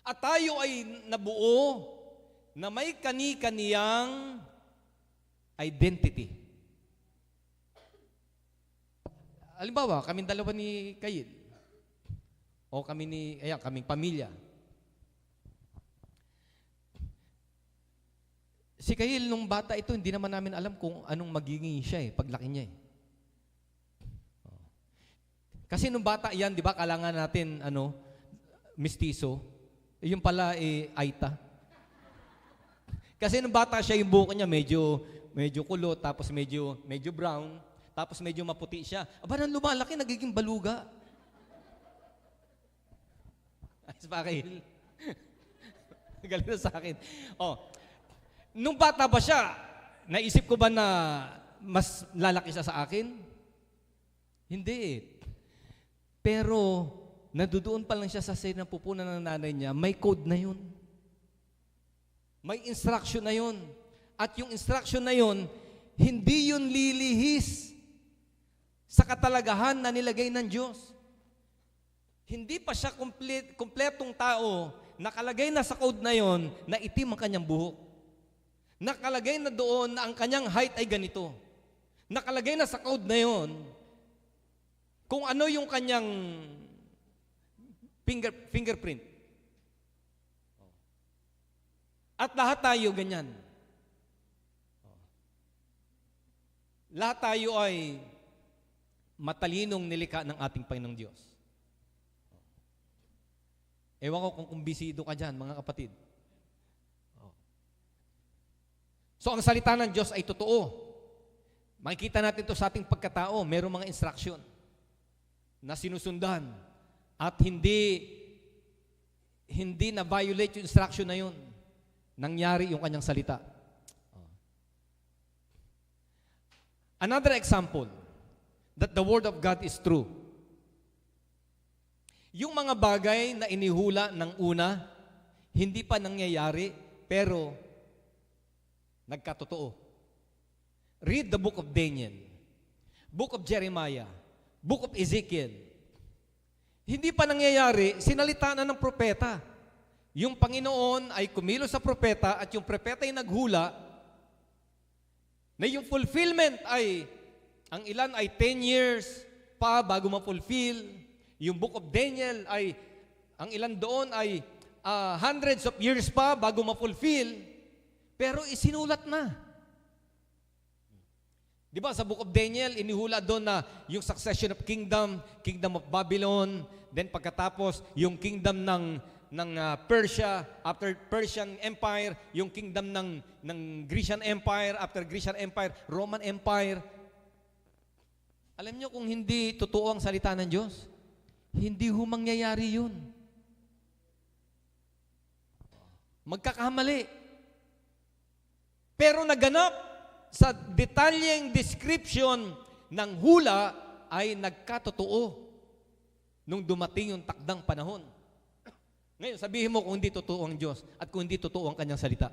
At tayo ay nabuo na may kani-kaniyang identity. Halimbawa, kaming dalawa ni Kayil. O kaming pamilya. Si Kayil, nung bata ito, hindi naman namin alam kung anong magiging siya paglaki niya Kasi nung bata yan, di ba, kailangan natin, mistiso. Yung pala, Aita. Kasi nung bata siya, yung buhok niya medyo kulot, tapos medyo brown, tapos medyo maputi siya. Aba, nang lumalaki, nagiging baluga. Ayos pa, Kayil. Galing na sa akin. Nung bata ba siya, naisip ko ba na mas lalaki siya sa akin? Hindi. Pero, nadudoon pa lang siya sa sinapupunan ng nanay niya, may code na yun. May instruction na yun. At yung instruction na yun, hindi yun lilihis sa katalagahan na nilagay ng Diyos. Hindi pa siya kumpletong tao, nakalagay na sa code na yun, na itim ang kanyang buhok. Nakalagay na doon na ang kanyang height ay ganito. Nakalagay na sa code na yon kung ano yung kanyang fingerprint. At lahat tayo ganyan. Lahat tayo ay matalinong nilikha ng ating Panginoong Diyos. Ewan ko kung bisido ka dyan, mga kapatid. So, ang salita ng Diyos ay totoo. Makikita natin ito sa ating pagkatao. Merong mga instruction na sinusundan at hindi na-violate yung instruction na yun. Nangyari yung kanyang salita. Another example that the Word of God is true. Yung mga bagay na inihula ng una, hindi pa nangyayari, pero nagkatotoo. Read the book of Daniel, book of Jeremiah, book of Ezekiel. Hindi pa nangyayari, sinalita na ng propeta. Yung Panginoon ay kumilos sa propeta at yung propeta ay naghula na yung fulfillment ay, ang ilan ay 10 years pa bago ma-fulfill. Yung book of Daniel ay, ang ilan doon ay hundreds of years pa bago ma-fulfill. Pero isinulat na. Di ba sa book of Daniel, inihula doon na yung succession of kingdom of Babylon, then pagkatapos yung kingdom ng Persia, after Persian Empire, yung kingdom ng Grecian Empire, after Grecian Empire, Roman Empire. Alam niyo kung hindi totoo ang salita ng Diyos, hindi mangyayari yun. Magkakamali. Pero naganap sa detalyeng description ng hula ay nagkatotoo nung dumating yung takdang panahon. Ngayon, sabihin mo kung hindi totoo ang Diyos at kung hindi totoo ang kanyang salita.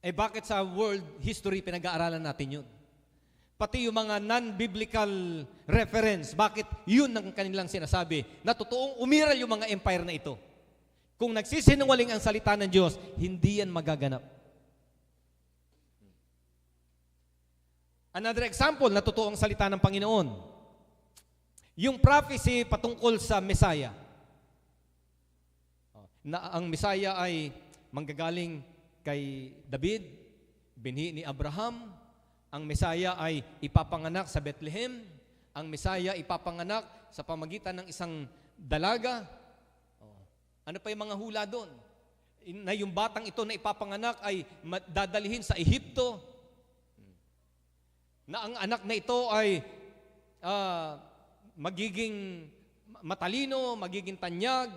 Bakit sa world history pinag-aaralan natin yun? Pati yung mga non-biblical reference, bakit yun ang kanilang sinasabi na totoong umiral yung mga empire na ito? Kung nagsisinungaling ang salita ng Diyos, hindi yan magaganap. Another example na totoo ang salita ng Panginoon. Yung prophecy patungkol sa Messiah. Na ang Messiah ay manggagaling kay David, binhi ni Abraham. Ang Messiah ay ipapanganak sa Bethlehem. Ang Messiah ipapanganak sa pamagitan ng isang dalaga. Ano pa yung mga hula doon? Na yung batang ito na ipapanganak ay dadalihin sa Ehipto. Na ang anak na ito ay magiging matalino, magiging tanyag.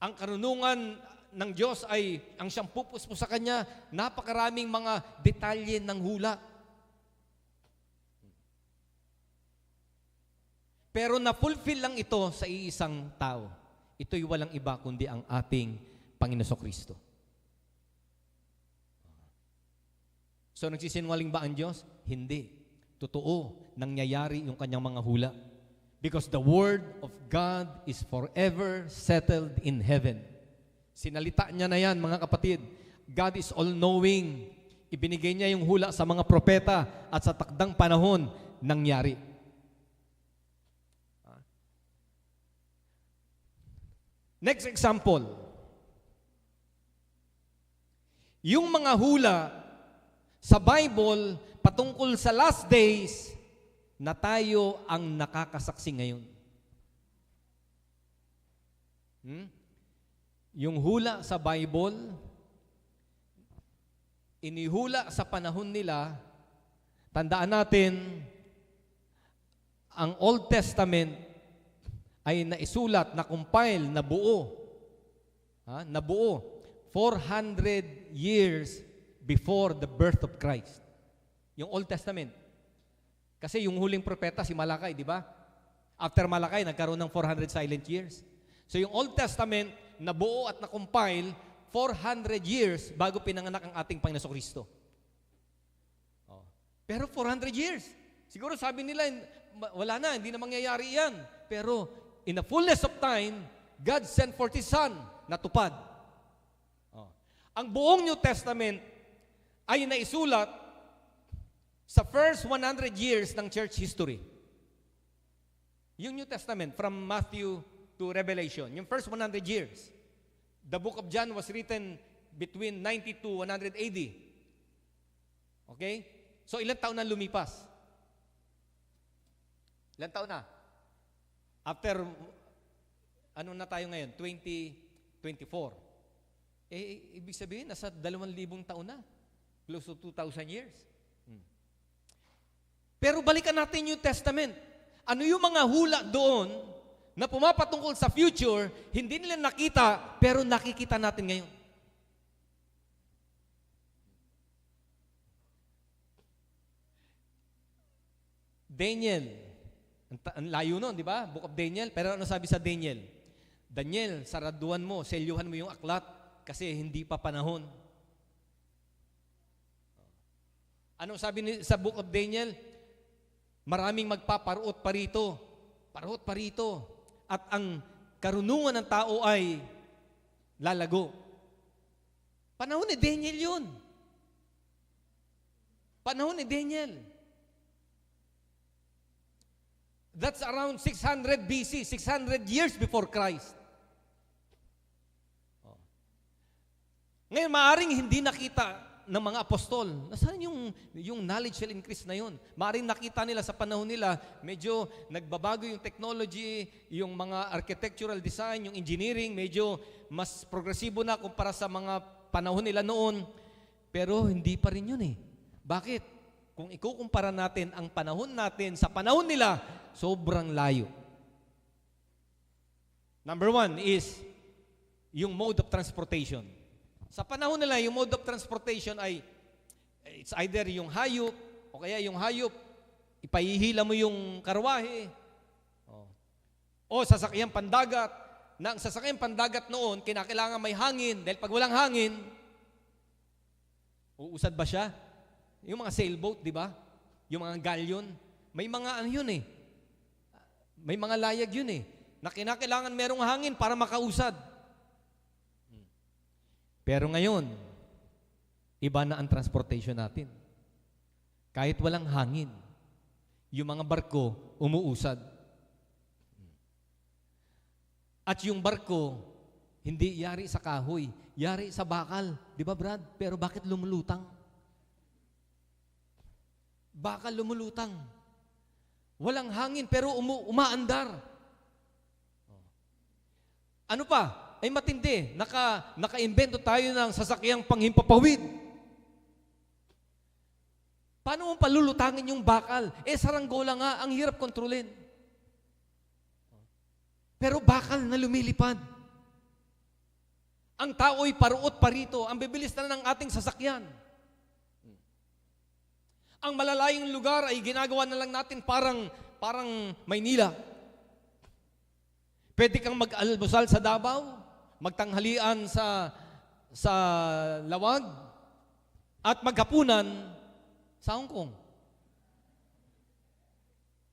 Ang karunungan ng Diyos ay ang siyang pupuspo sa kanya, napakaraming mga detalye ng hula. Pero na-fulfill lang ito sa iisang tao. Ito'y walang iba kundi ang ating Panginoon Kristo. So nagsisinungaling ba ang Diyos? Hindi. Totoo, nangyayari yung kanyang mga hula. Because the word of God is forever settled in heaven. Sinalita niya na yan, mga kapatid. God is all-knowing. Ibinigay niya yung hula sa mga propeta at sa takdang panahon, nangyari. Next example. Yung mga hula sa Bible patungkol sa last days na tayo ang nakakasaksi ngayon. Yung hula sa Bible, inihula sa panahon nila, tandaan natin, ang Old Testament ay naisulat, na-compile, nabuo 400 years before the birth of Christ. Yung Old Testament. Kasi yung huling propeta, si Malakay, di ba? After Malakay, nagkaroon ng 400 silent years. So yung Old Testament, nabuo at na-compile 400 years bago pinanganak ang ating Panginoon Kristo. Pero 400 years. Siguro sabi nila, wala na, hindi na mangyayari yan. Pero in the fullness of time, God sent forth His Son, natupad. Ang buong New Testament ay naisulat sa first 100 years ng church history. Yung New Testament, from Matthew to Revelation, yung first 100 years. The book of John was written between 90 to 100 AD. Okay? So, ilang taon na lumipas? Ilang taon na? After, ano na tayo ngayon? 2024. Ibig sabihin, nasa 2,000 taon na. Close to 2,000 years. Pero balikan natin yung Testament. Ano yung mga hula doon na pumapatungkol sa future, hindi nila nakita, pero nakikita natin ngayon. Daniel. Ang layo nun, di ba? Book of Daniel. Pero ano sabi sa Daniel? Daniel, saraduan mo, selyuhan mo yung aklat kasi hindi pa panahon. Anong sabi sa Book of Daniel? Maraming magpaparuot pa rito. Paruot pa rito. At ang karunungan ng tao ay lalago. Panahon ni Daniel yun. Panahon ni Daniel. That's around 600 BC, 600 years before Christ. Ngayon, maaaring hindi nakita ng mga apostol. Nasaan yung knowledge shall increase na yun? Maaaring nakita nila sa panahon nila, medyo nagbabago yung technology, yung mga architectural design, yung engineering, medyo mas progresibo na kumpara sa mga panahon nila noon. Pero hindi pa rin yun eh. Bakit? Kung ikukumpara natin ang panahon natin sa panahon nila, sobrang layo. Number one is yung mode of transportation. Sa panahon nila, yung mode of transportation ay it's either yung hayop o kaya yung hayop, ipahihila mo yung karwahe o sasakyan pandagat. Na ang sasakyan pandagat noon, kinakailangan may hangin dahil pag walang hangin, uusad ba siya? Yung mga sailboat, di ba? Yung mga galleon, may mga ano yun eh. May mga layag yun eh. Na kinakailangan merong hangin para makausad. Pero ngayon, iba na ang transportation natin. Kahit walang hangin, yung mga barko umuusad. At yung barko, hindi yari sa kahoy, yari sa bakal. Di ba, Brad? Pero bakit lumulutang? Bakal lumulutang. Walang hangin, pero umaandar. Ano pa? Ay matindi. Naka-invento tayo ng sasakyang panghimpapawid. Paano mo palulutangin yung bakal? Saranggola nga, ang hirap kontrolin. Pero bakal na lumilipad. Ang tao'y paruot parito. Ang bibilis na ng ating sasakyan. Ang malalayong lugar ay ginagawa na lang natin parang Maynila. Pwede kang mag-almusal sa Davao, magtanghalian sa Lawag, at maghapunan sa Hong Kong.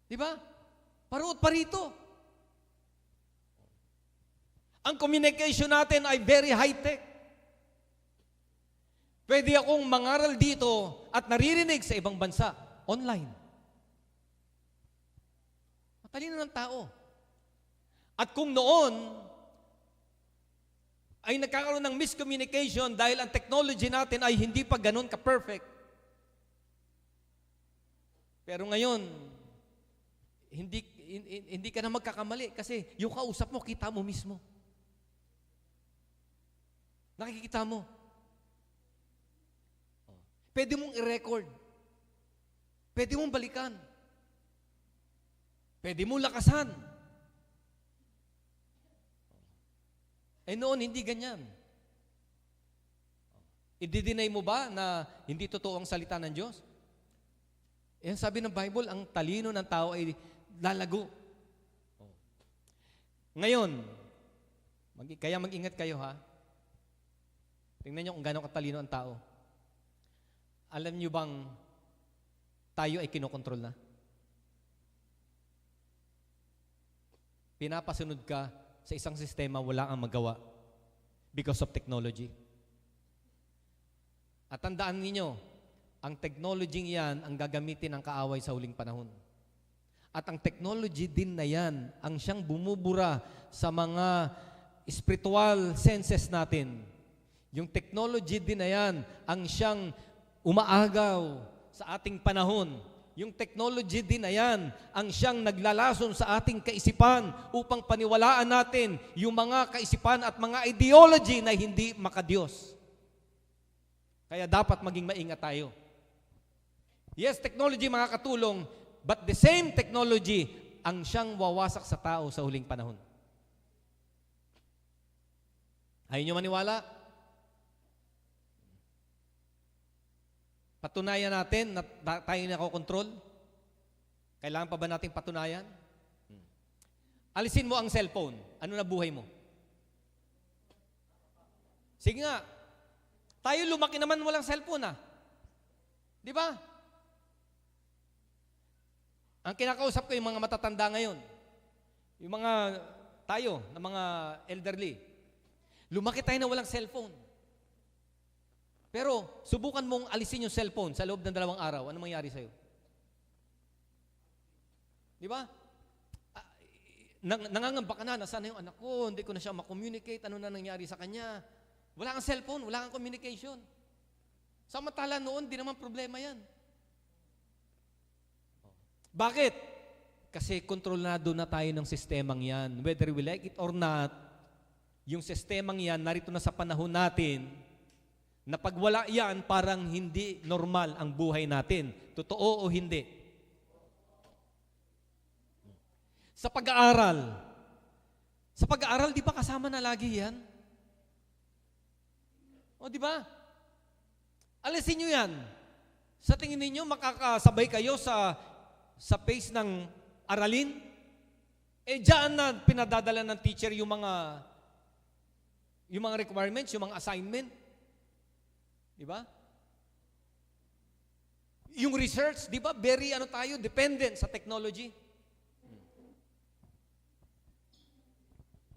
Di ba? Paroot pa rito. Ang communication natin ay very high-tech. Pwede akong mangaral dito at naririnig sa ibang bansa, online. Matalino ng tao. At kung noon ay nagkakaroon ng miscommunication dahil ang technology natin ay hindi pa ganun ka-perfect. Pero ngayon, hindi ka na magkakamali kasi yung kausap mo, kita mo mismo. Nakikita mo. Pwede mong i-record. Pwede mong balikan. Pwede mong lakasan. Eh noon, hindi ganyan. I-deny mo ba na hindi totoo ang salita ng Diyos? Yan sabi ng Bible, ang talino ng tao ay lalago. Ngayon, kaya mag-ingat kayo ha. Tingnan nyo kung gano'ng katalino ang tao. Alam nyo bang tayo ay kinokontrol na? Pinapasunod ka sa isang sistema, wala kang magawa because of technology. At tandaan ninyo, ang technology yan ang gagamitin ng kaaway sa huling panahon. At ang technology din na yan ang siyang bumubura sa mga spiritual senses natin. Yung technology din na yan ang siyang umaagaw sa ating panahon. Yung technology din na yan ang siyang naglalason sa ating kaisipan upang paniwalaan natin yung mga kaisipan at mga ideology na hindi makadiyos. Kaya dapat maging maingat tayo. Yes, technology makakatulong, but the same technology ang siyang wawasak sa tao sa huling panahon. Ayaw nyo maniwala? Patunayan natin na tayo nakokontrol? Kailangan pa ba nating patunayan? Alisin mo ang cellphone. Ano na buhay mo? Sige nga. Tayo lumaki naman walang cellphone Di ba? Ang kinakausap ko yung mga matatanda ngayon. Yung mga tayo, na mga elderly. Lumaki tayo na walang cellphone. Pero, subukan mong alisin yung cellphone sa loob ng 2 araw. Ano mangyari sa'yo? Di ba? Nangangamba ka na, nasaan na yung anak ko, hindi ko na siya makommunicate, ano na nangyari sa kanya. Wala kang cellphone, wala kang communication. Samantala noon, di naman problema yan. Bakit? Kasi kontrolado na tayo ng sistemang yan. Whether we like it or not, yung sistemang yan, narito na sa panahon natin, na pag wala yan, parang hindi normal ang buhay natin. Totoo o hindi? Sa pag-aaral, di ba kasama na lagi yan? O, di ba? Alisin nyo yan. Sa tingin ninyo, makakasabay kayo sa pace ng aralin? Diyan na pinadadala ng teacher yung mga requirements, yung mga assignment. Di ba? Yung research, di ba? Very tayo, dependent sa technology.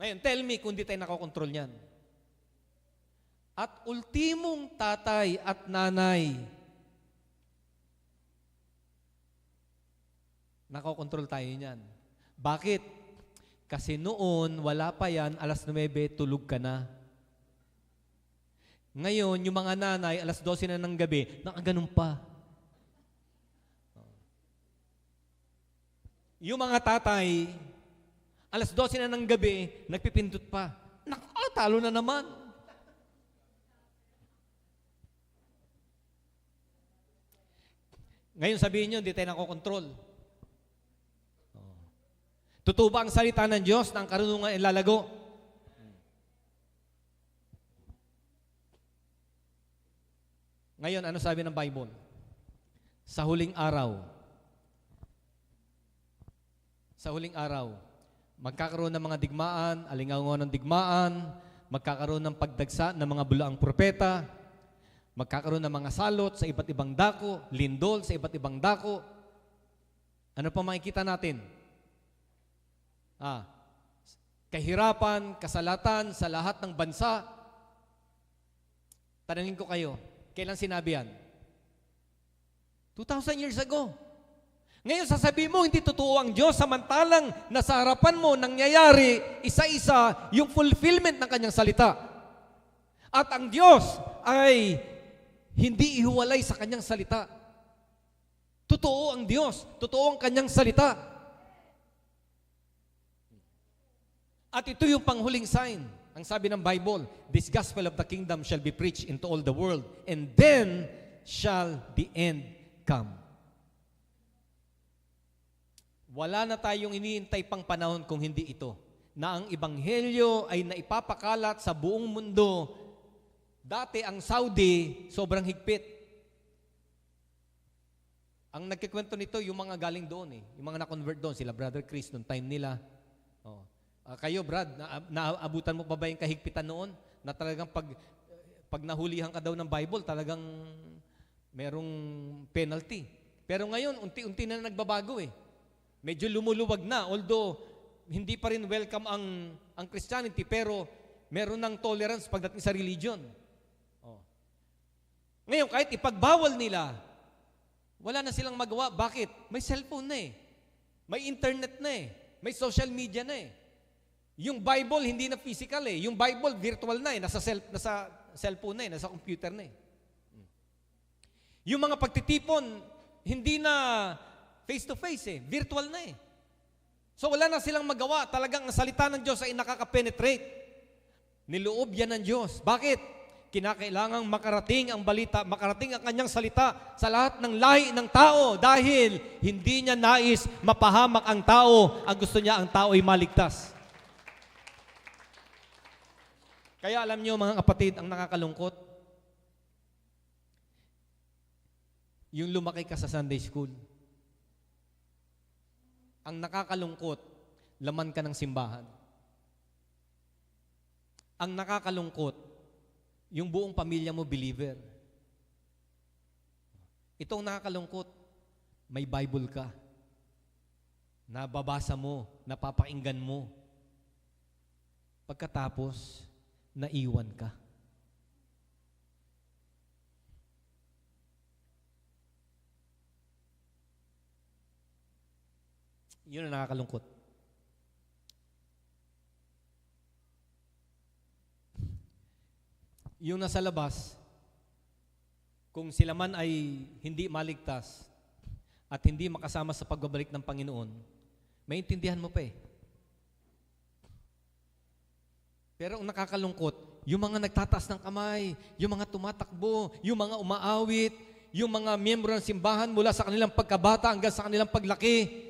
Ngayon, tell me kung di tayo nakokontrol niyan. At ultimong tatay at nanay, nakokontrol tayo niyan. Bakit? Kasi noon, wala pa yan, 9:00, tulog ka na. Ngayon, yung mga nanay, 12:00 na ng gabi, nakaganon pa. Yung mga tatay, 12:00 na ng gabi, nagpipindot pa. Talo na naman. Ngayon sabihin nyo, hindi tayo nakokontrol. Totoo ba ang salita ng Diyos na ang karunungan ay lalago? Ngayon, ano sabi ng Bible? Sa huling araw, magkakaroon ng mga digmaan, alingaw ng digmaan, magkakaroon ng pagdagsa ng mga bulaang propeta, magkakaroon ng mga salot sa iba't ibang dako, lindol sa iba't ibang dako. Ano pa makikita natin? Ah, kahirapan, kasalatan sa lahat ng bansa. Tanungin ko kayo, kailan sinabi yan? 2,000 years ago. Ngayon sasabihin mo, hindi totoo ang Diyos, samantalang nasa harapan mo nangyayari isa-isa yung fulfillment ng kanyang salita. At ang Diyos ay hindi ihuwalay sa kanyang salita. Totoo ang Diyos, totoo ang kanyang salita. At ito yung panghuling sign. Ang sabi ng Bible, this gospel of the kingdom shall be preached into all the world, and then shall the end come. Wala na tayong iniintay pang panahon kung hindi ito, na ang ebanghelyo ay naipapakalat sa buong mundo. Dati ang Saudi, sobrang higpit. Ang nagkikwento nito, yung mga galing doon yung mga na-convert doon, sila Brother Chris, noong time nila. Kayo, Brad, naabutan mo pa ba yung kahigpitan noon? Na talagang pag nahulihan ka daw ng Bible, talagang merong penalty. Pero ngayon, unti-unti na nagbabago Medyo lumuluwag na, although hindi pa rin welcome ang Christianity, pero meron ng tolerance pagdating sa religion. Ngayon, kahit ipagbawal nila, wala na silang magawa. Bakit? May cellphone na May internet na May social media na Yung Bible, hindi na physical Yung Bible, virtual na nasa cellphone na nasa computer na Yung mga pagtitipon, hindi na face-to-face virtual na So wala na silang magawa. Talagang ang salita ng Diyos ay nakaka-penetrate. Niloob yan ng Diyos. Bakit? Kinakailangang makarating ang balita, makarating ang kanyang salita sa lahat ng lahi ng tao dahil hindi niya nais mapahamak ang tao. Ang gusto niya, ang tao ay maligtas. Kaya alam niyo mga kapatid, ang nakakalungkot, yung lumaki ka sa Sunday school. Ang nakakalungkot, laman ka ng simbahan. Ang nakakalungkot, yung buong pamilya mo believer. Itong nakakalungkot, may Bible ka. Nababasa mo, napapakinggan mo. Pagkatapos, naiwan ka. Yun ang nakakalungkot. Yung nasa labas, kung sila man ay hindi maligtas at hindi makasama sa pagbabalik ng Panginoon, maintindihan mo pa Pero ang nakakalungkot, yung mga nagtataas ng kamay, yung mga tumatakbo, yung mga umaawit, yung mga miyembro ng simbahan mula sa kanilang pagkabata hanggang sa kanilang paglaki.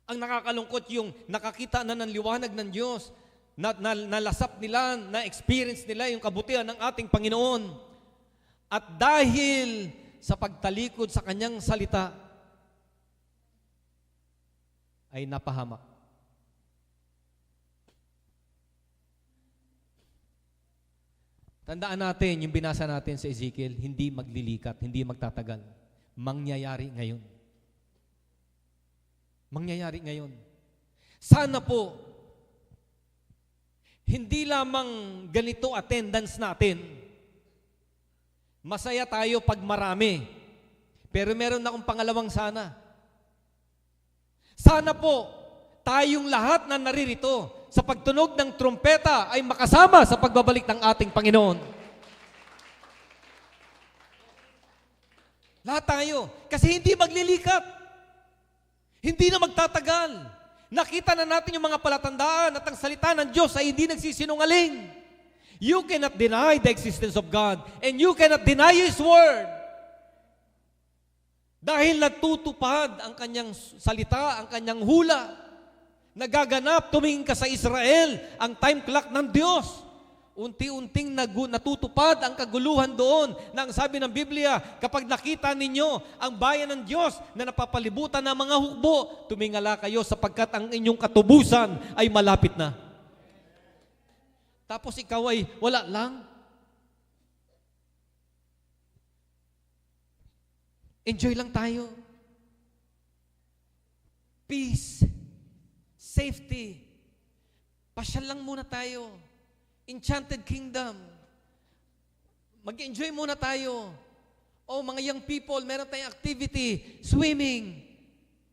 Ang nakakalungkot yung nakakita na ng liwanag ng Diyos, nalasap nila, na-experience nila yung kabutihan ng ating Panginoon. At dahil sa pagtalikod sa kanyang salita, ay napahamak. Tandaan natin, yung binasa natin sa Ezekiel, hindi maglilikat, hindi magtatagal. Mangyayari ngayon. Mangyayari ngayon. Sana po, hindi lamang ganito attendance natin. Masaya tayo pag marami. Pero meron akong pangalawang sana. Sana po, tayong lahat na naririto, sa pagtunog ng trumpeta ay makasama sa pagbabalik ng ating Panginoon. Lahat tayo. Kasi hindi maglilikat. Hindi na magtatagal. Nakita na natin yung mga palatandaan at ang salita ng Diyos ay hindi nagsisinungaling. You cannot deny the existence of God and you cannot deny His Word. Dahil natutupad ang kanyang salita, ang kanyang hula. Nagaganap, tumingin ka sa Israel, ang time clock ng Diyos. Unti-unting natutupad ang kaguluhan doon na ang sabi ng Biblia, kapag nakita ninyo ang bayan ng Diyos na napapalibutan ng mga hukbo, tumingala kayo sapagkat ang inyong katubusan ay malapit na. Tapos ikaw ay wala lang. Enjoy lang tayo. Peace. safety. Pasyal lang muna tayo. Enchanted Kingdom. Mag-enjoy muna tayo. O mga young people, meron tayong activity, swimming.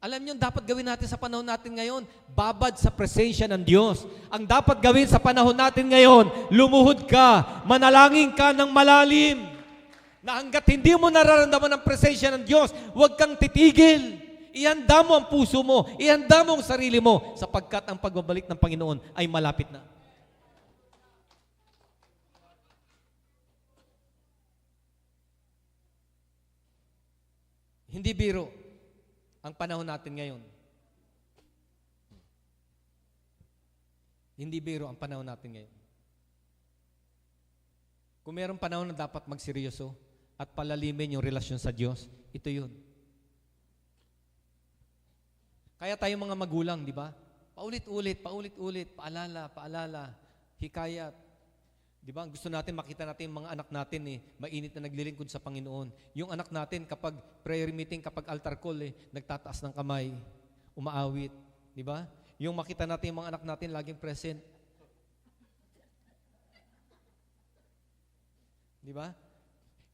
Alam niyo, dapat gawin natin sa panahon natin ngayon, babad sa presensya ng Diyos. Ang dapat gawin sa panahon natin ngayon, lumuhod ka, manalangin ka ng malalim. Na hanggat hindi mo nararamdaman ang presensya ng Diyos, huwag kang titigil. Ihanda mo ang puso mo, ihanda mo ang sarili mo, sapagkat ang pagbabalik ng Panginoon ay malapit na. Hindi biro ang panahon natin ngayon. Hindi biro ang panahon natin ngayon. Kung mayroong panahon na dapat magseryoso at palalimin yung relasyon sa Diyos, ito yun. Kaya tayong mga magulang, di ba? Paulit-ulit, paalala, hikayat. Di ba? Gusto natin makita natin yung mga anak natin mainit na naglilingkod sa Panginoon. Yung anak natin kapag prayer meeting, kapag altar call nagtataas ng kamay, umaawit. Di ba? Yung makita natin yung mga anak natin laging present. Di ba?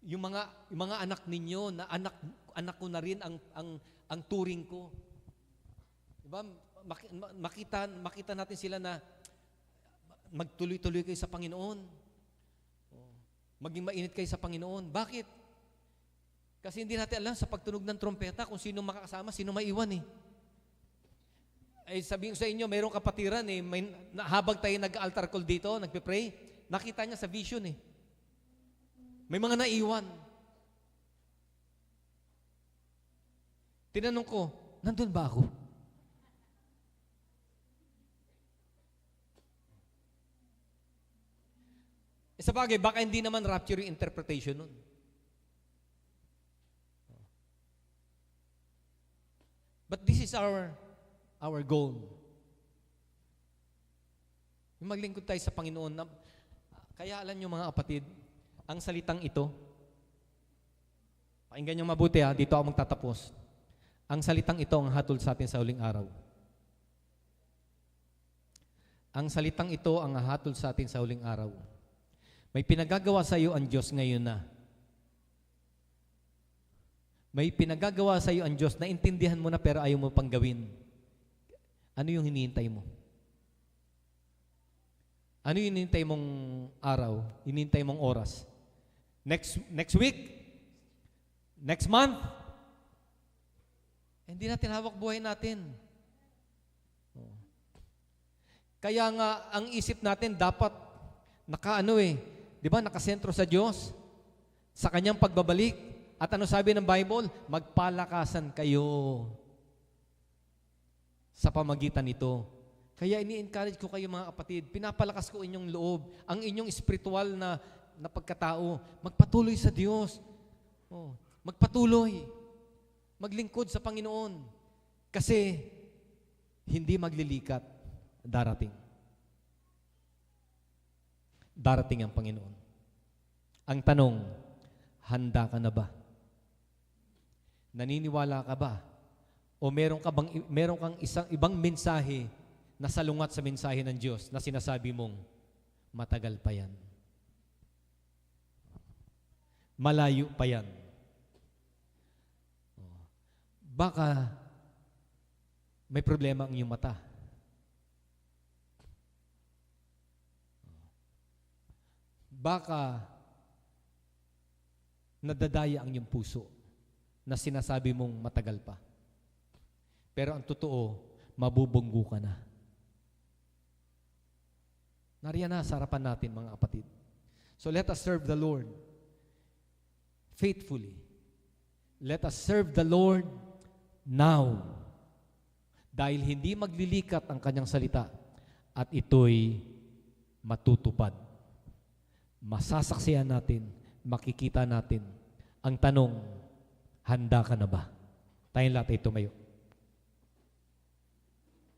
Yung mga anak ninyo na anak ko na rin ang turing ko. Di ba? Makita natin sila na magtuloy-tuloy kayo sa Panginoon. Maging mainit kayo sa Panginoon. Bakit? Kasi hindi natin alam sa pagtunog ng trompeta kung sino makakasama, sino maiwan Ay sabihin ko sa inyo, mayroong kapatiran habang tayo nag-altar call dito, nagpe-pray, nakita niya sa vision May mga naiwan. Tinanong ko, nandun ba ako? Sa bagay, baka hindi naman rapture yung interpretation nun. But this is our goal. Yung maglingkod tayo sa Panginoon. Kaya alam nyo mga kapatid, ang salitang ito, pakinggan nyo mabuti dito ako magtatapos. Ang salitang ito ang hatol sa atin sa huling araw. Ang salitang ito ang hatol sa atin sa huling araw. May pinagagawa sa iyo ang Diyos ngayon na. May pinagagawa sa iyo ang Diyos na intindihan mo na pero ayaw mo pang gawin. Ano yung hinihintay mo? Ano yung hinihintay mong araw? Hinihintay mong oras? Next week? Next month? Hindi natin hawak buhay natin. Kaya nga, ang isip natin dapat di ba, nakasentro sa Diyos, sa Kanyang pagbabalik. At ano sabi ng Bible? Magpalakasan kayo sa pamagitan nito. Kaya ini-encourage ko kayo mga kapatid, pinapalakas ko inyong loob, ang inyong spiritual na pagkatao, magpatuloy sa Diyos. Magpatuloy. Maglingkod sa Panginoon. Kasi hindi maglilikat, darating. Darating ang Panginoon. Ang tanong, handa ka na ba? Naniniwala ka ba? O meron kang isang ibang mensahe na salungat sa mensahe ng Diyos na sinasabi mong matagal pa yan. Malayo pa yan. Baka may problema ang iyong mata. Baka nadadaya ang iyong puso na sinasabi mong matagal pa. Pero ang totoo, mabubunggo ka na. Nariyan na sa harapan natin, mga kapatid. So let us serve the Lord faithfully. Let us serve the Lord now. Dahil hindi maglilikat ang kanyang salita at ito'y matutupad. Masasaksihan natin, makikita natin. Ang tanong, handa ka na ba? Tayong lahat ay tumayo.